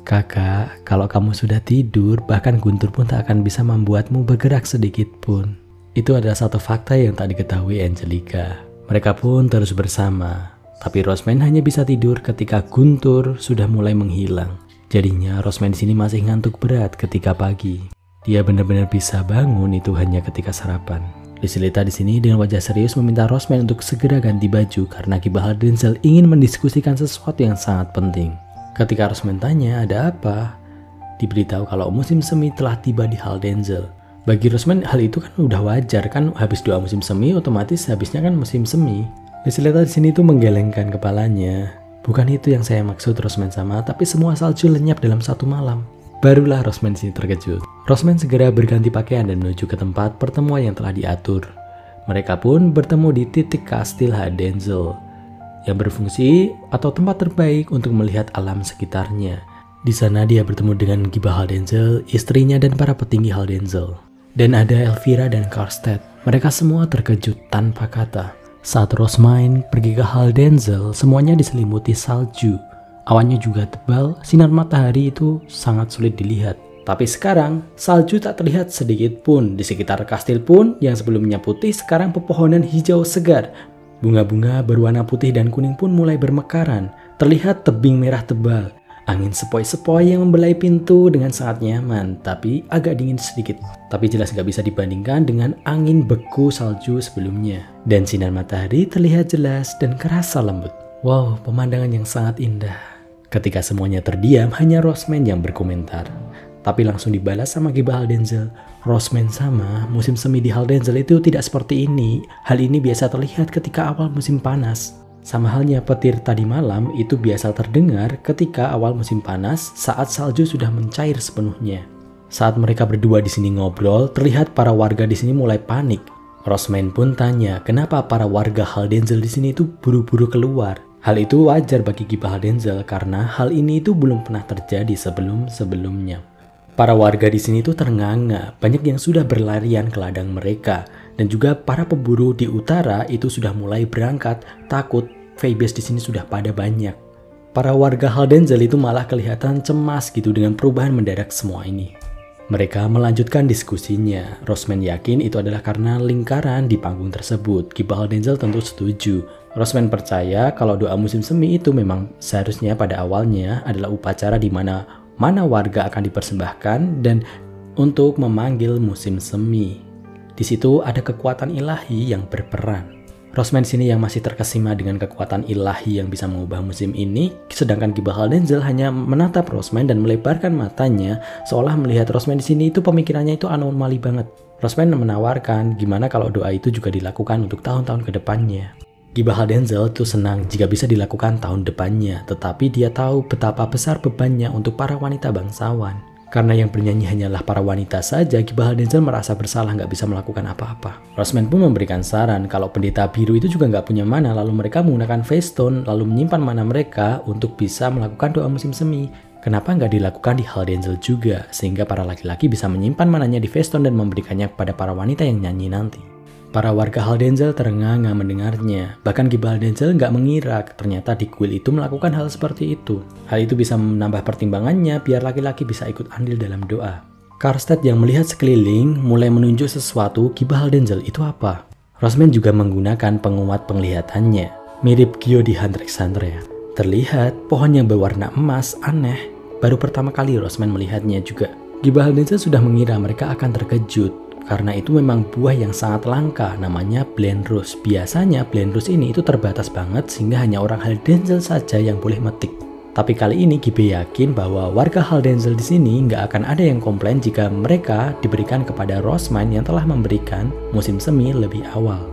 "Kakak, kalau kamu sudah tidur, bahkan Guntur pun tak akan bisa membuatmu bergerak sedikit pun." Itu adalah satu fakta yang tak diketahui Angelica. Mereka pun terus bersama. Tapi Rosmain hanya bisa tidur ketika Guntur sudah mulai menghilang. Jadinya Rosmain di sini masih ngantuk berat ketika pagi. Dia benar-benar bisa bangun itu hanya ketika sarapan. Liselita di sini dengan wajah serius meminta Rosmain untuk segera ganti baju karena Ki Bahar Denzel ingin mendiskusikan sesuatu yang sangat penting. Ketika Rosmain tanya ada apa, diberitahu kalau musim semi telah tiba di Hal Denzel. Bagi Rosmain hal itu kan udah wajar kan, habis 2 musim semi otomatis habisnya kan musim semi. Liselita di sini tuh menggelengkan kepalanya. "Bukan itu yang saya maksud Rosmain sama, tapi semua salju lenyap dalam satu malam." Barulah Rosmain di sini terkejut. Rosmain segera berganti pakaian dan menuju ke tempat pertemuan yang telah diatur. Mereka pun bertemu di titik kastil Hal Denzel yang berfungsi atau tempat terbaik untuk melihat alam sekitarnya. Di sana dia bertemu dengan Giba Hal Denzel, istrinya dan para petinggi Hal Denzel. Dan ada Elvira dan Karstedt. Mereka semua terkejut tanpa kata. Saat Rosmain pergi ke Hal Denzel, semuanya diselimuti salju. Awannya juga tebal, sinar matahari itu sangat sulit dilihat. Tapi sekarang, salju tak terlihat sedikit pun. Di sekitar kastil pun, yang sebelumnya putih, sekarang pepohonan hijau segar. Bunga-bunga berwarna putih dan kuning pun mulai bermekaran. Terlihat tebing merah tebal. Angin sepoi-sepoi yang membelai pintu dengan sangat nyaman, tapi agak dingin sedikit. Tapi jelas gak bisa dibandingkan dengan angin beku salju sebelumnya. Dan sinar matahari terlihat jelas dan kerasa lembut. Wow, pemandangan yang sangat indah. Ketika semuanya terdiam, hanya Rosmain yang berkomentar. Tapi langsung dibalas sama Giba Hal Denzel. "Rosmain sama, musim semi di Hal Denzel itu tidak seperti ini. Hal ini biasa terlihat ketika awal musim panas. Sama halnya petir tadi malam itu biasa terdengar ketika awal musim panas saat salju sudah mencair sepenuhnya." Saat mereka berdua di sini ngobrol, terlihat para warga di sini mulai panik. Rosmain pun tanya, kenapa para warga Hal Denzel di sini itu buru-buru keluar. Hal itu wajar bagi Giba Hal Denzel karena hal ini itu belum pernah terjadi sebelum-sebelumnya. Para warga di sini itu ternganga, banyak yang sudah berlarian ke ladang mereka. Dan juga para pemburu di utara itu sudah mulai berangkat, takut Phoebus di sini sudah pada banyak. Para warga Hal Denzel itu malah kelihatan cemas gitu dengan perubahan mendadak semua ini. Mereka melanjutkan diskusinya. Rosmain yakin itu adalah karena lingkaran di panggung tersebut. Giba Hal Denzel tentu setuju. Rosmain percaya kalau doa musim semi itu memang seharusnya pada awalnya adalah upacara di mana warga akan dipersembahkan dan untuk memanggil musim semi. Di situ ada kekuatan ilahi yang berperan. Rosmain sini yang masih terkesima dengan kekuatan ilahi yang bisa mengubah musim ini, sedangkan Giba Hal Denzel hanya menatap Rosmain dan melebarkan matanya seolah melihat Rosmain di sini itu pemikirannya itu anomali banget. Rosmain menawarkan gimana kalau doa itu juga dilakukan untuk tahun-tahun ke depannya. Giba Hal Denzel itu senang jika bisa dilakukan tahun depannya, tetapi dia tahu betapa besar bebannya untuk para wanita bangsawan. Karena yang bernyanyi hanyalah para wanita saja, Giba Hal Denzel merasa bersalah nggak bisa melakukan apa-apa. Rosmain pun memberikan saran kalau pendeta biru itu juga nggak punya mana, lalu mereka menggunakan Feystone lalu menyimpan mana mereka untuk bisa melakukan doa musim semi. Kenapa nggak dilakukan di Haldenzel juga, sehingga para laki-laki bisa menyimpan mananya di Feston dan memberikannya kepada para wanita yang nyanyi nanti. Para warga Haldenzel terengah-engah mendengarnya. Bahkan Gibe Haldenzel nggak mengira ternyata Dick Will itu melakukan hal seperti itu. Hal itu bisa menambah pertimbangannya biar laki-laki bisa ikut andil dalam doa. Karstedt yang melihat sekeliling mulai menunjuk sesuatu. Gibe Haldenzel itu apa? Rosman juga menggunakan penguat penglihatannya, mirip Gyo di Hunter x Hunter ya. Terlihat pohon yang berwarna emas aneh. Baru pertama kali Rosman melihatnya juga. Gibe Haldenzel sudah mengira mereka akan terkejut. Karena itu memang buah yang sangat langka, namanya Blenrose. Biasanya Blenrose ini itu terbatas banget sehingga hanya orang Haldenzel saja yang boleh metik. Tapi kali ini Gibe yakin bahwa warga Haldenzel di sini nggak akan ada yang komplain jika mereka diberikan kepada Rosman yang telah memberikan musim semi lebih awal.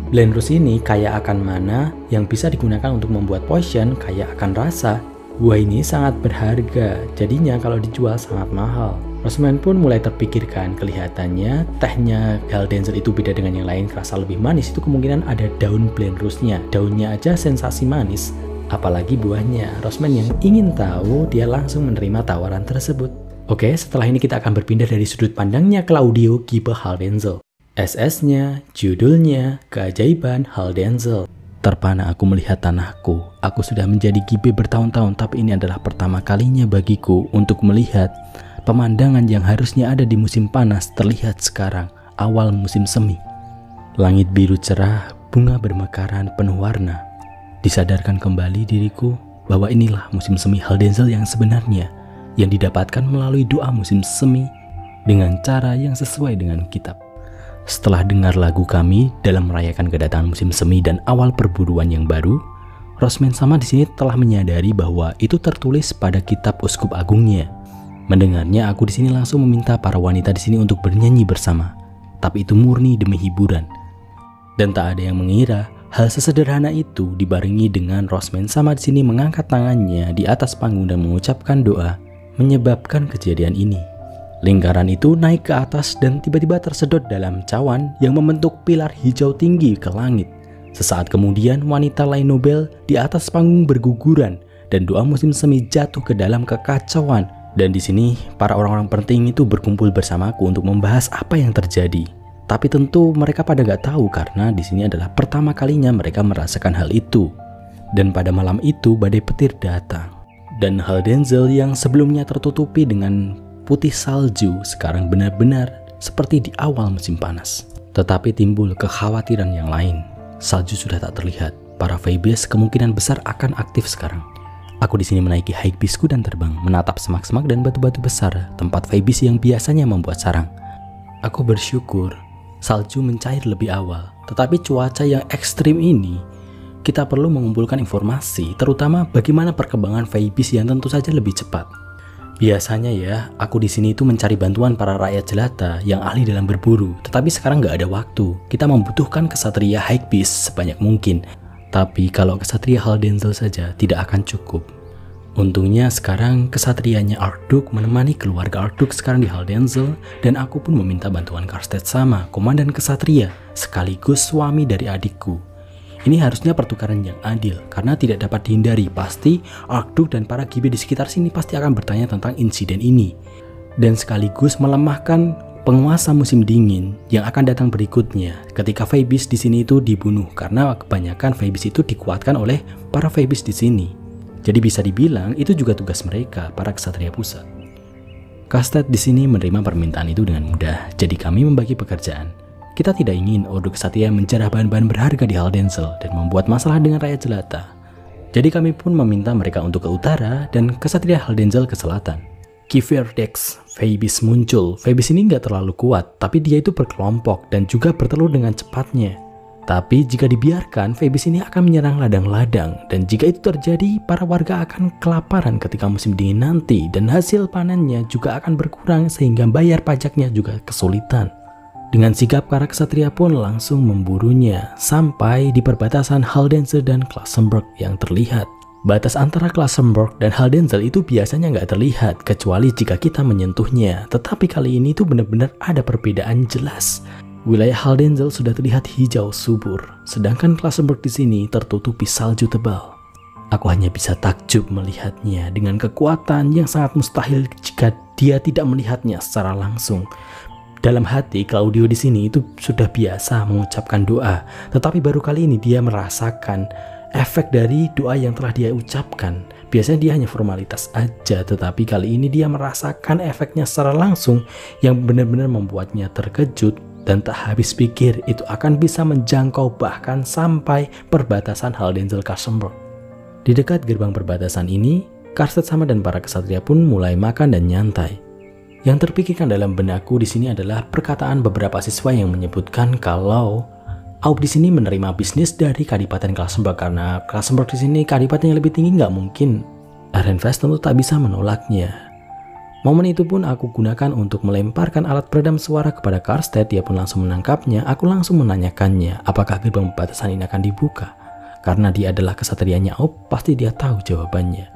Blenrose ini kaya akan mana yang bisa digunakan untuk membuat potion, kaya akan rasa. Buah ini sangat berharga, jadinya kalau dijual sangat mahal. Rosman pun mulai terpikirkan, kelihatannya tehnya Haldenzel itu beda dengan yang lain, kerasa lebih manis. Itu kemungkinan ada daun Blenrose-nya. Daunnya aja sensasi manis, apalagi buahnya. Rosman yang ingin tahu, dia langsung menerima tawaran tersebut. Oke, setelah ini kita akan berpindah dari sudut pandangnya Claudio Gibe Haldenzel. SS-nya, judulnya, keajaiban Haldenzel. Terpana aku melihat tanahku. Aku sudah menjadi Gibe bertahun-tahun, tapi ini adalah pertama kalinya bagiku untuk melihat pemandangan yang harusnya ada di musim panas terlihat sekarang, awal musim semi. Langit biru cerah, bunga bermekaran penuh warna. Disadarkan kembali diriku bahwa inilah musim semi Haldenzel yang sebenarnya, yang didapatkan melalui doa musim semi dengan cara yang sesuai dengan kitab. Setelah dengar lagu kami dalam merayakan kedatangan musim semi dan awal perburuan yang baru, Rosman sama di sini telah menyadari bahwa itu tertulis pada kitab Uskup Agungnya. Mendengarnya, aku di sini langsung meminta para wanita di sini untuk bernyanyi bersama. Tapi itu murni demi hiburan. Dan tak ada yang mengira hal sesederhana itu dibarengi dengan Rosman sama di sini mengangkat tangannya di atas panggung dan mengucapkan doa, menyebabkan kejadian ini. Lingkaran itu naik ke atas dan tiba-tiba tersedot dalam cawan yang membentuk pilar hijau tinggi ke langit. Sesaat kemudian wanita lain Nobel di atas panggung berguguran dan doa musim semi jatuh ke dalam kekacauan. Dan di sini para orang-orang penting itu berkumpul bersamaku untuk membahas apa yang terjadi. Tapi tentu mereka pada gak tahu karena di sini adalah pertama kalinya mereka merasakan hal itu. Dan pada malam itu badai petir datang. Dan Haldenzel yang sebelumnya tertutupi dengan putih salju sekarang benar-benar seperti di awal musim panas. Tetapi timbul kekhawatiran yang lain. Salju sudah tak terlihat. Para Phoebes kemungkinan besar akan aktif sekarang. Aku di sini menaiki Hypebeastku dan terbang, menatap semak-semak dan batu-batu besar, tempat Phoebes yang biasanya membuat sarang. Aku bersyukur salju mencair lebih awal. Tetapi cuaca yang ekstrim ini, kita perlu mengumpulkan informasi, terutama bagaimana perkembangan Phoebes yang tentu saja lebih cepat. Biasanya ya, aku di sini itu mencari bantuan para rakyat jelata yang ahli dalam berburu. Tetapi sekarang nggak ada waktu. Kita membutuhkan kesatria Hypebeast sebanyak mungkin. Tapi kalau kesatria Haldenzel saja tidak akan cukup. Untungnya sekarang kesatrianya Archduk menemani keluarga Archduk sekarang di Haldenzel. Dan aku pun meminta bantuan Karstedt sama, komandan kesatria, sekaligus suami dari adikku. Ini harusnya pertukaran yang adil, karena tidak dapat dihindari. Pasti Archduk dan para Gibe di sekitar sini pasti akan bertanya tentang insiden ini. Dan sekaligus melemahkan penguasa musim dingin yang akan datang berikutnya ketika Phoebes di sini itu dibunuh, karena kebanyakan Phoebes itu dikuatkan oleh para Phoebes di sini. Jadi bisa dibilang itu juga tugas mereka, para kesatria pusat. Karstedt di sini menerima permintaan itu dengan mudah, jadi kami membagi pekerjaan. Kita tidak ingin Ordo Kesatria menjarah bahan-bahan berharga di Haldenzel dan membuat masalah dengan rakyat jelata. Jadi kami pun meminta mereka untuk ke utara dan Kesatria Haldenzel ke selatan. Kiverdex, Phoebes muncul. Phoebes ini nggak terlalu kuat, tapi dia itu berkelompok dan juga bertelur dengan cepatnya. Tapi jika dibiarkan, Phoebes ini akan menyerang ladang-ladang. Dan jika itu terjadi, para warga akan kelaparan ketika musim dingin nanti. Dan hasil panennya juga akan berkurang sehingga bayar pajaknya juga kesulitan. Dengan sigap para kesatria pun langsung memburunya sampai di perbatasan Haldenzel dan Klassenburg yang terlihat. Batas antara Klassenburg dan Haldenzel itu biasanya nggak terlihat kecuali jika kita menyentuhnya. Tetapi kali ini tuh benar-benar ada perbedaan jelas. Wilayah Haldenzel sudah terlihat hijau subur, sedangkan Klassenburg di sini tertutupi salju tebal. Aku hanya bisa takjub melihatnya dengan kekuatan yang sangat mustahil jika dia tidak melihatnya secara langsung. Dalam hati, Claudio di sini itu sudah biasa mengucapkan doa, tetapi baru kali ini dia merasakan efek dari doa yang telah dia ucapkan. Biasanya dia hanya formalitas aja, tetapi kali ini dia merasakan efeknya secara langsung yang benar-benar membuatnya terkejut dan tak habis pikir itu akan bisa menjangkau bahkan sampai perbatasan Haldenzel-Karstenberg. Di dekat gerbang perbatasan ini, Karstedt sama dan para kesatria pun mulai makan dan nyantai. Yang terpikirkan dalam benakku di sini adalah perkataan beberapa siswa yang menyebutkan kalau Aup di sini menerima bisnis dari Kadipaten Karstenberg karena Karstenberg di sini kadipaten yang lebih tinggi, nggak mungkin Ehrenfest tentu tak bisa menolaknya. Momen itu pun aku gunakan untuk melemparkan alat peredam suara kepada Karstedt. Dia pun langsung menangkapnya. Aku langsung menanyakannya apakah gerbang perbatasan ini akan dibuka. Karena dia adalah kesatrianya Aup, pasti dia tahu jawabannya.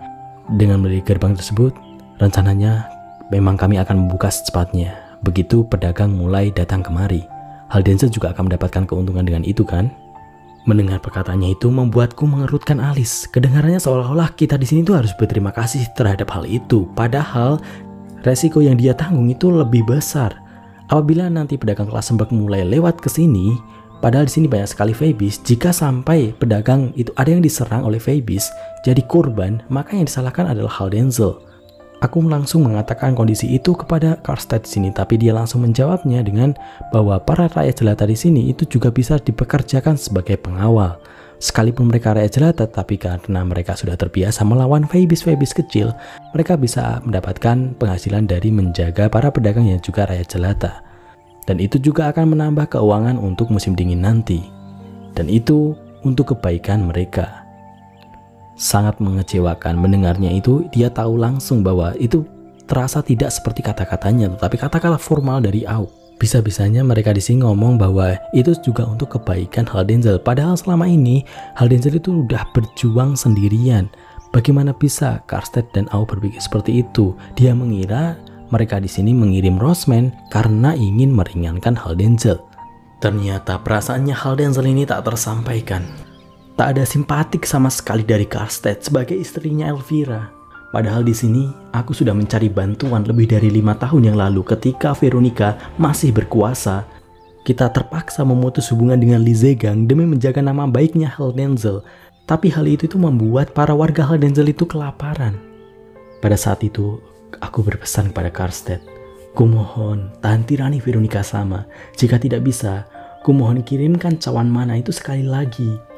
Dengan melalui gerbang tersebut, rencananya memang kami akan membuka secepatnya. Begitu pedagang mulai datang kemari. Haldenzel juga akan mendapatkan keuntungan dengan itu kan? Mendengar perkataannya itu membuatku mengerutkan alis. Kedengarannya seolah-olah kita di sini tuh harus berterima kasih terhadap hal itu. Padahal resiko yang dia tanggung itu lebih besar. Apabila nanti pedagang Karstenberg mulai lewat ke sini, padahal di sini banyak sekali Feybis, jika sampai pedagang itu ada yang diserang oleh Feybis jadi korban, maka yang disalahkan adalah Haldenzel. Aku langsung mengatakan kondisi itu kepada Karstedt di sini, tapi dia langsung menjawabnya dengan bahwa para rakyat jelata di sini itu juga bisa dipekerjakan sebagai pengawal. Sekalipun mereka rakyat jelata, tapi karena mereka sudah terbiasa melawan Feybis-Feybis kecil, mereka bisa mendapatkan penghasilan dari menjaga para pedagang yang juga rakyat jelata. Dan itu juga akan menambah keuangan untuk musim dingin nanti. Dan itu untuk kebaikan mereka. Sangat mengecewakan mendengarnya itu. Dia tahu langsung bahwa itu terasa tidak seperti kata-katanya, tetapi kata-kata formal dari Aup. Bisa-bisanya mereka di sini ngomong bahwa itu juga untuk kebaikan Haldenzel. Padahal selama ini Haldenzel itu udah berjuang sendirian. Bagaimana bisa Karstedt dan Aup berpikir seperti itu? Dia mengira mereka di sini mengirim Roseman karena ingin meringankan Haldenzel. Ternyata perasaannya Haldenzel ini tak tersampaikan. Tak ada simpatik sama sekali dari Karstedt sebagai istrinya Elvira. Padahal di sini aku sudah mencari bantuan lebih dari 5 tahun yang lalu ketika Veronica masih berkuasa. Kita terpaksa memutus hubungan dengan Lizegang demi menjaga nama baiknya Haldenzel. Tapi hal itu membuat para warga Haldenzel itu kelaparan. Pada saat itu aku berpesan kepada Karstedt, kumohon tahan tirani Veronica sama. Jika tidak bisa, kumohon kirimkan cawan mana itu sekali lagi.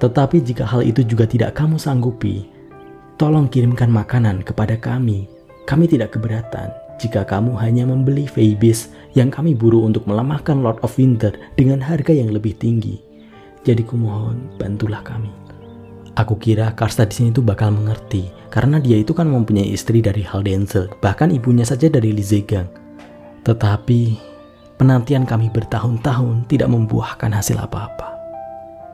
Tetapi jika hal itu juga tidak kamu sanggupi, tolong kirimkan makanan kepada kami. Kami tidak keberatan jika kamu hanya membeli Feybis yang kami buru untuk melemahkan Lord of Winter dengan harga yang lebih tinggi. Jadi kumohon bantulah kami. Aku kira Karstedt di sini tuh bakal mengerti, karena dia itu kan mempunyai istri dari Haldenzel, bahkan ibunya saja dari Lizegang. Tetapi penantian kami bertahun-tahun tidak membuahkan hasil apa-apa.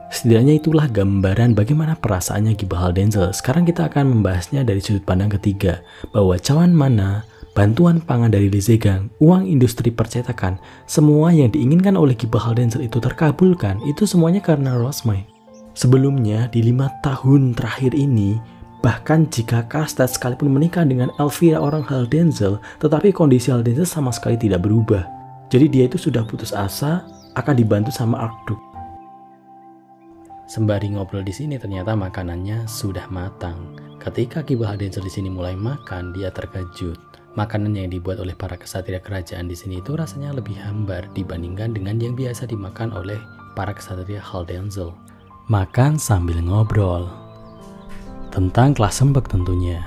Setidaknya itulah gambaran bagaimana perasaannya Giba Haldenzel. Sekarang kita akan membahasnya dari sudut pandang ketiga, bahwa cawan mana, bantuan pangan dari Lizegang, uang industri percetakan, semua yang diinginkan oleh Giba Haldenzel itu terkabulkan. Itu semuanya karena Roseman. Sebelumnya di 5 tahun terakhir ini, bahkan jika Karstedt sekalipun menikah dengan Elvira orang Haldenzel, tetapi kondisi Haldenzel sama sekali tidak berubah. Jadi dia itu sudah putus asa akan dibantu sama Arkduk. Sembari ngobrol di sini, ternyata makanannya sudah matang. Ketika Giba Haldenzel di sini mulai makan, dia terkejut. Makanan yang dibuat oleh para kesatria kerajaan di sini itu rasanya lebih hambar dibandingkan dengan yang biasa dimakan oleh para kesatria Haldenzel. Makan sambil ngobrol tentang Klassenburg tentunya.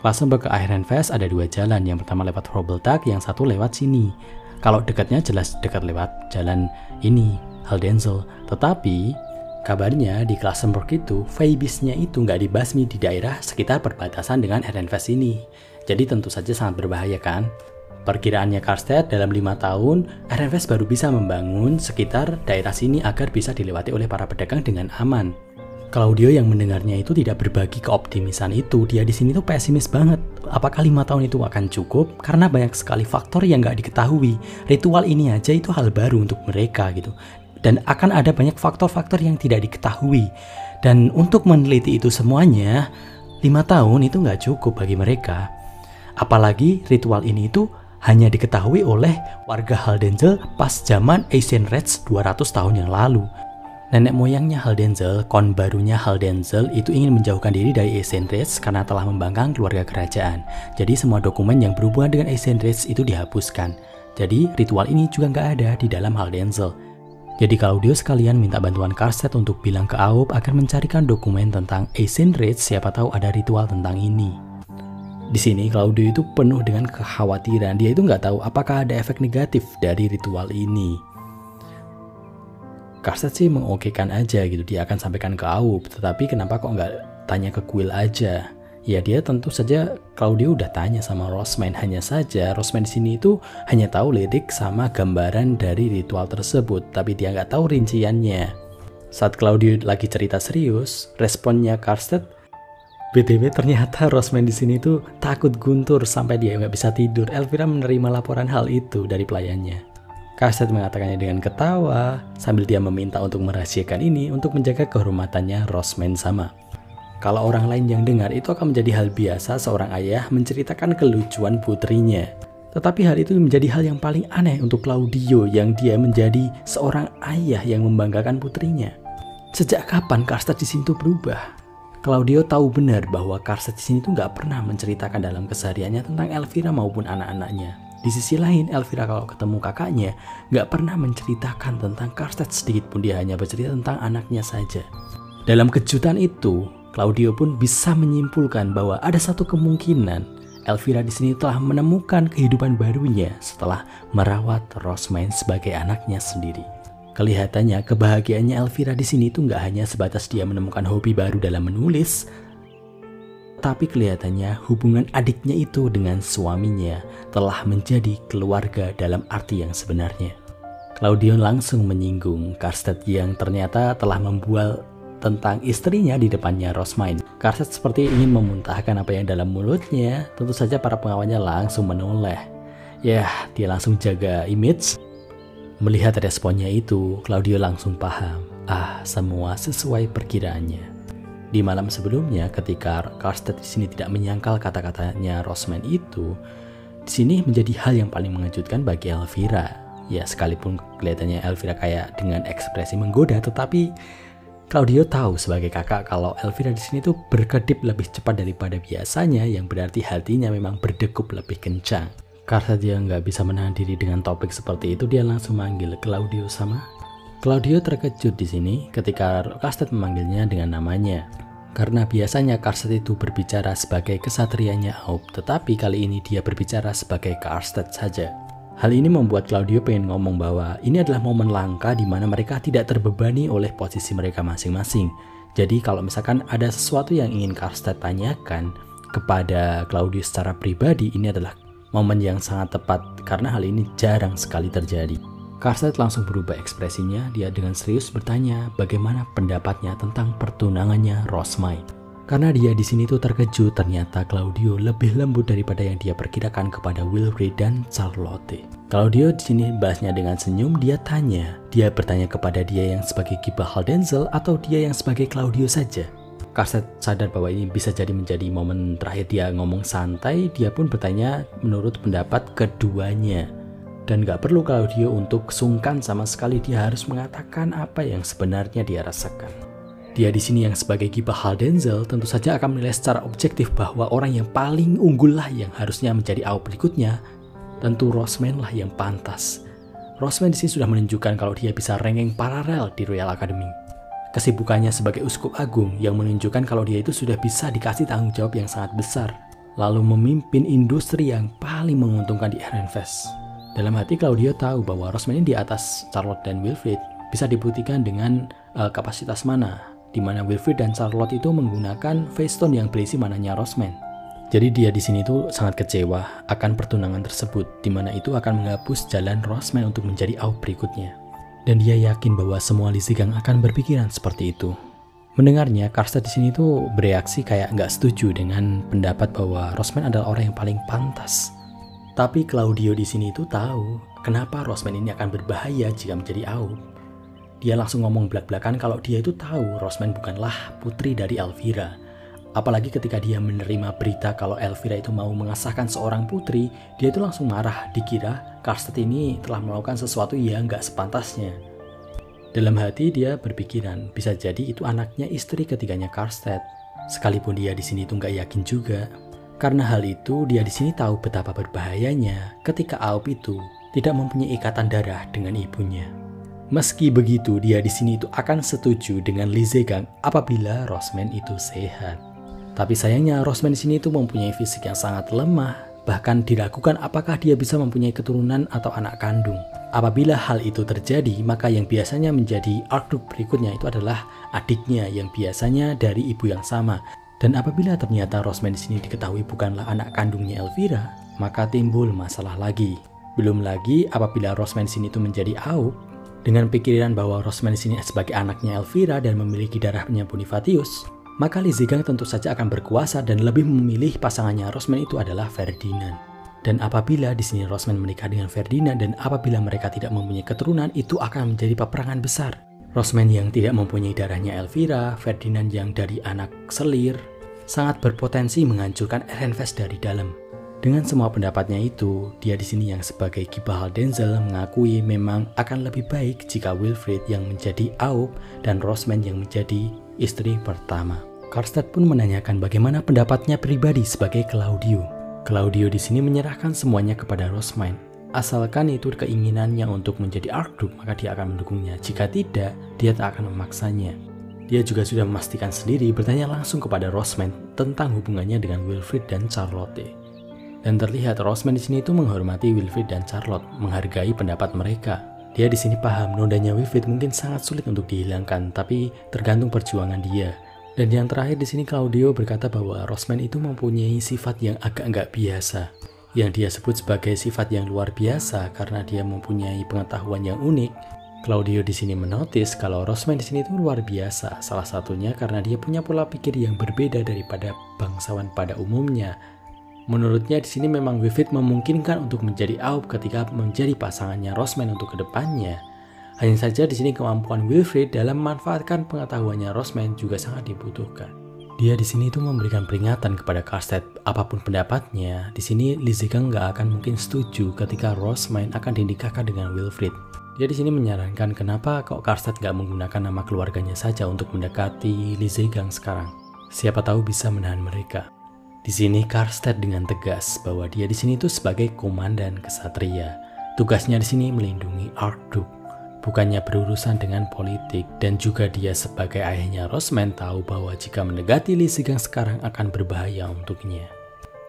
Klassenburg ke Ehrenfest ada 2 jalan. Yang pertama lewat Hrobbeltag, yang satu lewat sini. Kalau dekatnya jelas dekat lewat jalan ini, Haldenzel. Tetapi kabarnya di Klassenburg itu, Feybisnya itu nggak dibasmi di daerah sekitar perbatasan dengan Ehrenfest ini. Jadi tentu saja sangat berbahaya kan? Perkiraannya Karstedt dalam 5 tahun, Ehrenfest baru bisa membangun sekitar daerah sini agar bisa dilewati oleh para pedagang dengan aman. Claudio yang mendengarnya itu tidak berbagi keoptimisan itu. Dia di sini tuh pesimis banget. Apakah 5 tahun itu akan cukup? Karena banyak sekali faktor yang nggak diketahui. Ritual ini aja itu hal baru untuk mereka gitu. Dan akan ada banyak faktor-faktor yang tidak diketahui. Dan untuk meneliti itu semuanya, 5 tahun itu nggak cukup bagi mereka. Apalagi ritual ini itu hanya diketahui oleh warga Haldensel pas zaman Ancient Rage 200 tahun yang lalu. Nenek moyangnya Haldensel, kon barunya Haldensel itu ingin menjauhkan diri dari Ancient Rage karena telah membangkang keluarga kerajaan. Jadi semua dokumen yang berhubungan dengan Ancient Rage itu dihapuskan. Jadi ritual ini juga nggak ada di dalam Haldensel. Jadi Claudio sekalian minta bantuan Karstedt untuk bilang ke Aub agar mencarikan dokumen tentang Ancient Rage, siapa tahu ada ritual tentang ini. Di sini Claudio itu penuh dengan kekhawatiran, dia itu nggak tahu apakah ada efek negatif dari ritual ini. Karstedt sih mengokekan aja gitu, dia akan sampaikan ke Aub, tetapi kenapa kok nggak tanya ke Quill aja? Ya dia tentu saja Claudio udah tanya sama Rosman, hanya saja Rosman di sini itu hanya tahu lirik sama gambaran dari ritual tersebut, tapi dia nggak tahu rinciannya. Saat Claudio lagi cerita serius, responnya Karstedt, BTW ternyata Rosman di sini tuh takut guntur sampai dia nggak bisa tidur. Elvira menerima laporan hal itu dari pelayannya. Karstedt mengatakannya dengan ketawa sambil dia meminta untuk merahasiakan ini untuk menjaga kehormatannya Rosman sama. Kalau orang lain yang dengar itu akan menjadi hal biasa seorang ayah menceritakan kelucuan putrinya. Tetapi hal itu menjadi hal yang paling aneh untuk Claudio yang dia menjadi seorang ayah yang membanggakan putrinya. Sejak kapan Karstedt di sini tuh berubah? Claudio tahu benar bahwa Karstedt di sini tuh nggak pernah menceritakan dalam kesehariannya tentang Elvira maupun anak-anaknya. Di sisi lain, Elvira kalau ketemu kakaknya nggak pernah menceritakan tentang Karstedt sedikit pun, dia hanya bercerita tentang anaknya saja. Dalam kejutan itu, Claudio pun bisa menyimpulkan bahwa ada satu kemungkinan Elvira di sini telah menemukan kehidupan barunya setelah merawat Rosman sebagai anaknya sendiri. Kelihatannya kebahagiaannya Elvira di sini itu nggak hanya sebatas dia menemukan hobi baru dalam menulis, tapi kelihatannya hubungan adiknya itu dengan suaminya telah menjadi keluarga dalam arti yang sebenarnya. Claudio langsung menyinggung Karstedt yang ternyata telah membual tentang istrinya di depannya Rosman. Karstedt seperti ingin memuntahkan apa yang dalam mulutnya. Tentu saja para pengawalnya langsung menoleh. Dia langsung jaga image. Melihat responnya itu, Claudio langsung paham. Semua sesuai perkiraannya. Di malam sebelumnya, ketika Karstedt di sini tidak menyangkal kata-katanya Rosman itu, di sini menjadi hal yang paling mengejutkan bagi Elvira. Ya, sekalipun kelihatannya Elvira kayak dengan ekspresi menggoda, tetapi Claudio tahu sebagai kakak kalau Elvira di sini tuh berkedip lebih cepat daripada biasanya, yang berarti hatinya memang berdegup lebih kencang. Karena dia nggak bisa menahan diri dengan topik seperti itu, dia langsung manggil Claudio sama. Claudio terkejut di sini ketika Karstedt memanggilnya dengan namanya. Karena biasanya Karstedt itu berbicara sebagai kesatrianya Aub, tetapi kali ini dia berbicara sebagai Karstedt saja. Hal ini membuat Claudio pengen ngomong bahwa ini adalah momen langka di mana mereka tidak terbebani oleh posisi mereka masing-masing. Jadi kalau misalkan ada sesuatu yang ingin Karstedt tanyakan kepada Claudio secara pribadi, ini adalah momen yang sangat tepat karena hal ini jarang sekali terjadi. Karstedt langsung berubah ekspresinya, dia dengan serius bertanya bagaimana pendapatnya tentang pertunangannya Rosman. Karena dia di sini tuh terkejut, ternyata Claudio lebih lembut daripada yang dia perkirakan kepada Wilfried dan Charlotte. Claudio di sini bahasnya dengan senyum, dia bertanya kepada dia yang sebagai Kiba Haldensel atau dia yang sebagai Claudio saja. Karstedt sadar bahwa ini bisa jadi menjadi momen terakhir dia ngomong santai, dia pun bertanya menurut pendapat keduanya. Dan gak perlu Claudio untuk sungkan sama sekali, dia harus mengatakan apa yang sebenarnya dia rasakan. Dia di sini yang sebagai Kiba Haldensel tentu saja akan menilai secara objektif bahwa orang yang paling unggul lah yang harusnya menjadi Aub berikutnya. Tentu Rosman lah yang pantas. Rosman di sini sudah menunjukkan kalau dia bisa ranking paralel di Royal Academy. Kesibukannya sebagai uskup agung yang menunjukkan kalau dia itu sudah bisa dikasih tanggung jawab yang sangat besar, lalu memimpin industri yang paling menguntungkan di Ehrenfest. Dalam hati Claudio tahu bahwa Rosman ini di atas Charlotte dan Wilfried bisa dibuktikan dengan kapasitas mana, di mana Wilfried dan Charlotte itu menggunakan face stone yang berisi mananya Rosman. Jadi dia di sini tuh sangat kecewa akan pertunangan tersebut, di mana itu akan menghapus jalan Rosman untuk menjadi Aub berikutnya. Dan dia yakin bahwa semua Lizigang akan berpikiran seperti itu. Mendengarnya, Karstedt di sini tuh bereaksi kayak nggak setuju dengan pendapat bahwa Rosman adalah orang yang paling pantas. Tapi Claudio di sini tuh tahu kenapa Rosman ini akan berbahaya jika menjadi Aub. Dia langsung ngomong belak-belakan kalau dia itu tahu Rosman bukanlah putri dari Elvira. Apalagi ketika dia menerima berita kalau Elvira itu mau mengesahkan seorang putri, dia itu langsung marah, dikira Karstedt ini telah melakukan sesuatu yang gak sepantasnya. Dalam hati dia berpikiran, bisa jadi itu anaknya istri ketiganya Karstedt. Sekalipun dia di sini itu gak yakin juga. Karena hal itu, dia di sini tahu betapa berbahayanya ketika Aub itu tidak mempunyai ikatan darah dengan ibunya. Meski begitu, dia di sini itu akan setuju dengan Li Zegang apabila Rosman itu sehat. Tapi sayangnya Rosman di sini itu mempunyai fisik yang sangat lemah, bahkan diragukan apakah dia bisa mempunyai keturunan atau anak kandung. Apabila hal itu terjadi, maka yang biasanya menjadi Archdruid berikutnya itu adalah adiknya yang biasanya dari ibu yang sama. Dan apabila ternyata Rosman di sini diketahui bukanlah anak kandungnya Elvira, maka timbul masalah lagi. Belum lagi apabila Rosman di sini itu menjadi Aub, dengan pikiran bahwa Rosman di sini sebagai anaknya Elvira dan memiliki darahnya Bonifatius, maka Li Zegang tentu saja akan berkuasa dan lebih memilih pasangannya Rosman itu adalah Ferdinand. Dan apabila di sini Rosman menikah dengan Ferdinand dan apabila mereka tidak mempunyai keturunan, itu akan menjadi peperangan besar. Rosman yang tidak mempunyai darahnya Elvira, Ferdinand yang dari anak selir, sangat berpotensi menghancurkan Ehrenfest dari dalam. Dengan semua pendapatnya itu, dia di sini yang sebagai Gibah Haldenzil mengakui memang akan lebih baik jika Wilfried yang menjadi Aub dan Rosman yang menjadi istri pertama. Karstedt pun menanyakan bagaimana pendapatnya pribadi sebagai Claudio. Claudio di sini menyerahkan semuanya kepada Rosman. Asalkan itu keinginannya untuk menjadi Archdruid, maka dia akan mendukungnya. Jika tidak, dia tak akan memaksanya. Dia juga sudah memastikan sendiri bertanya langsung kepada Rosman tentang hubungannya dengan Wilfried dan Charlotte. Dan terlihat Rosman di sini itu menghormati Wilfried dan Charlotte, menghargai pendapat mereka. Dia di sini paham nodanya Wilfried mungkin sangat sulit untuk dihilangkan, tapi tergantung perjuangan dia. Dan yang terakhir di sini Claudio berkata bahwa Rosman itu mempunyai sifat yang agak nggak biasa, yang dia sebut sebagai sifat yang luar biasa karena dia mempunyai pengetahuan yang unik. Claudio di sini menotis kalau Rosman di sini itu luar biasa, salah satunya karena dia punya pola pikir yang berbeda daripada bangsawan pada umumnya. Menurutnya di sini memang Wilfried memungkinkan untuk menjadi Aub ketika menjadi pasangannya Rosman untuk kedepannya. Hanya saja di sini kemampuan Wilfried dalam memanfaatkan pengetahuannya Rosman juga sangat dibutuhkan. Dia di sini itu memberikan peringatan kepada Karstedt, apapun pendapatnya, di sini Li Zegang nggak akan mungkin setuju ketika Rosman akan dinikahkan dengan Wilfried. Dia di sini menyarankan kenapa kok Karstedt nggak menggunakan nama keluarganya saja untuk mendekati Li Zegang sekarang. Siapa tahu bisa menahan mereka. Di sini Karstedt dengan tegas bahwa dia di sini itu sebagai komandan kesatria. Tugasnya di sini melindungi Archdruid, bukannya berurusan dengan politik. Dan juga dia sebagai ayahnya Rosman tahu bahwa jika mendekati Li Zegang sekarang akan berbahaya untuknya.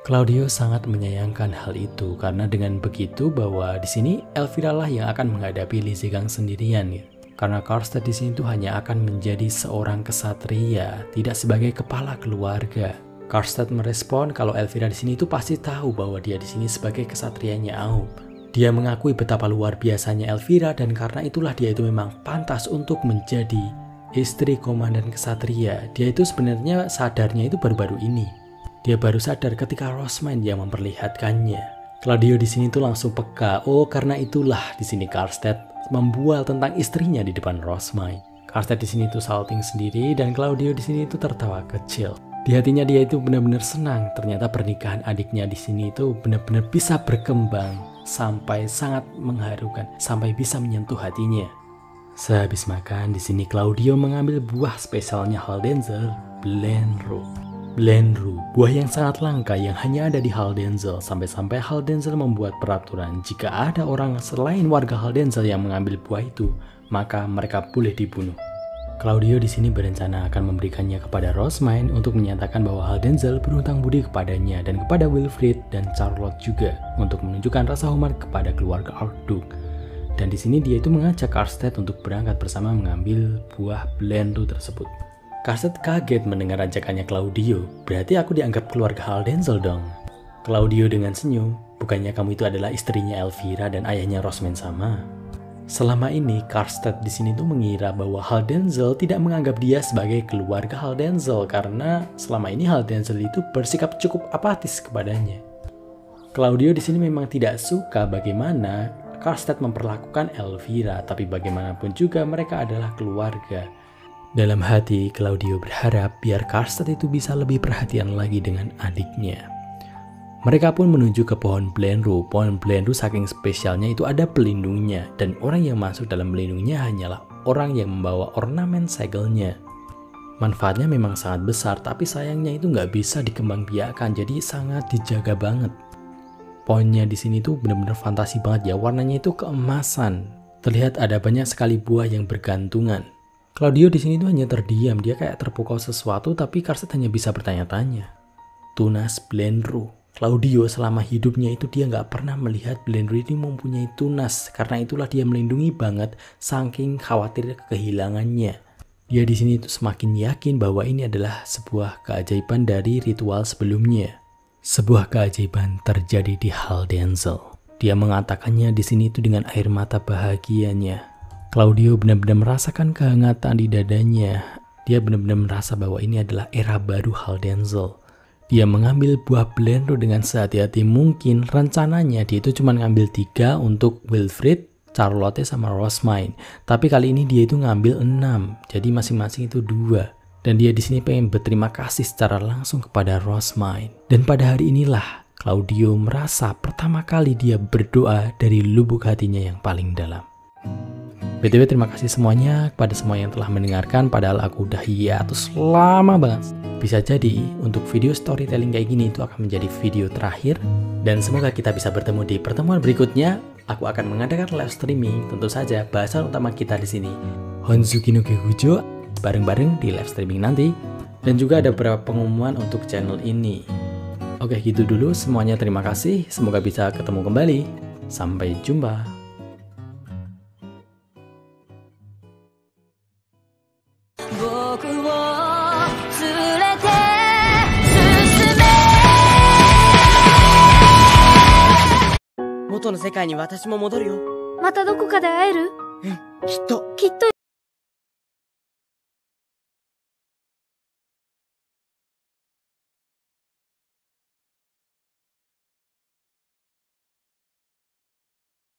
Claudio sangat menyayangkan hal itu karena dengan begitu bahwa di sini Elvira lah yang akan menghadapi Li Zegang sendirian. Karena Karstedt di sini itu hanya akan menjadi seorang kesatria, tidak sebagai kepala keluarga. Karstedt merespon kalau Elvira di sini itu pasti tahu bahwa dia di sini sebagai kesatrianya Aub. Dia mengakui betapa luar biasanya Elvira dan karena itulah dia itu memang pantas untuk menjadi istri komandan kesatria. Dia itu sebenarnya sadarnya itu baru-baru ini. Dia baru sadar ketika Rosman yang memperlihatkannya. Claudio di sini tuh langsung peka. Oh, karena itulah di sini Karstedt membual tentang istrinya di depan Rosman. Karstedt di sini tuh salting sendiri dan Claudio di sini tuh tertawa kecil. Di hatinya dia itu benar-benar senang. Ternyata pernikahan adiknya di sini itu benar-benar bisa berkembang sampai sangat mengharukan, sampai bisa menyentuh hatinya. Sehabis makan, di sini Claudio mengambil buah spesialnya Haldenzil, Blenreux. Blenreux, buah yang sangat langka yang hanya ada di Haldenzil, sampai-sampai Haldenzil membuat peraturan jika ada orang selain warga Haldenzil yang mengambil buah itu, maka mereka boleh dibunuh. Claudio di sini berencana akan memberikannya kepada Rosman untuk menyatakan bahwa Haldenzil berhutang budi kepadanya dan kepada Wilfried dan Charlotte juga untuk menunjukkan rasa hormat kepada keluarga Archdruid. Dan di sini dia itu mengajak Karstedt untuk berangkat bersama mengambil buah Blenreux tersebut. Karstedt kaget mendengar ajakannya Claudio. Berarti aku dianggap keluarga Haldenzil dong. Claudio dengan senyum, bukannya kamu itu adalah istrinya Elvira dan ayahnya Rosman sama? Selama ini Karstedt di sini tuh mengira bahwa Haldenzil tidak menganggap dia sebagai keluarga Haldenzil karena selama ini Haldenzil itu bersikap cukup apatis kepadanya. Claudio di sini memang tidak suka bagaimana Karstedt memperlakukan Elvira, tapi bagaimanapun juga mereka adalah keluarga. Dalam hati, Claudio berharap biar Karstedt itu bisa lebih perhatian lagi dengan adiknya. Mereka pun menuju ke pohon Blenru. Pohon Blenru saking spesialnya itu ada pelindungnya, dan orang yang masuk dalam pelindungnya hanyalah orang yang membawa ornamen segelnya. Manfaatnya memang sangat besar, tapi sayangnya itu nggak bisa dikembangbiakkan, jadi sangat dijaga banget. Pohonnya di sini tuh benar-benar fantasi banget ya, warnanya itu keemasan. Terlihat ada banyak sekali buah yang bergantungan. Claudio di sini tuh hanya terdiam, dia kayak terpukau sesuatu, tapi Karstedt hanya bisa bertanya-tanya. Tunas Blenru. Claudio selama hidupnya itu dia nggak pernah melihat Blenru ini mempunyai tunas, karena itulah dia melindungi banget saking khawatir kehilangannya. Dia di sini itu semakin yakin bahwa ini adalah sebuah keajaiban dari ritual sebelumnya. Sebuah keajaiban terjadi di Haldenzel. Dia mengatakannya di sini itu dengan air mata bahagianya. Claudio benar-benar merasakan kehangatan di dadanya. Dia benar-benar merasa bahwa ini adalah era baru Haldenzel. Dia mengambil buah Blenru dengan sehati-hati mungkin. Rencananya dia itu cuma ngambil 3 untuk Wilfried, Charlotte sama Rosmine. Tapi kali ini dia itu ngambil 6. Jadi masing-masing itu 2. Dan dia di sini pengen berterima kasih secara langsung kepada Rosmine. Dan pada hari inilah Claudio merasa pertama kali dia berdoa dari lubuk hatinya yang paling dalam. BTW terima kasih semuanya kepada semua yang telah mendengarkan, padahal aku udah hiatus lama banget. Bisa jadi untuk video storytelling kayak gini itu akan menjadi video terakhir, dan semoga kita bisa bertemu di pertemuan berikutnya. Aku akan mengadakan live streaming, tentu saja bahasan utama kita di sini Honzuki no Kyokujo bareng-bareng di live streaming nanti, dan juga ada beberapa pengumuman untuk channel ini. Oke, gitu dulu semuanya, terima kasih, semoga bisa ketemu kembali. Sampai jumpa.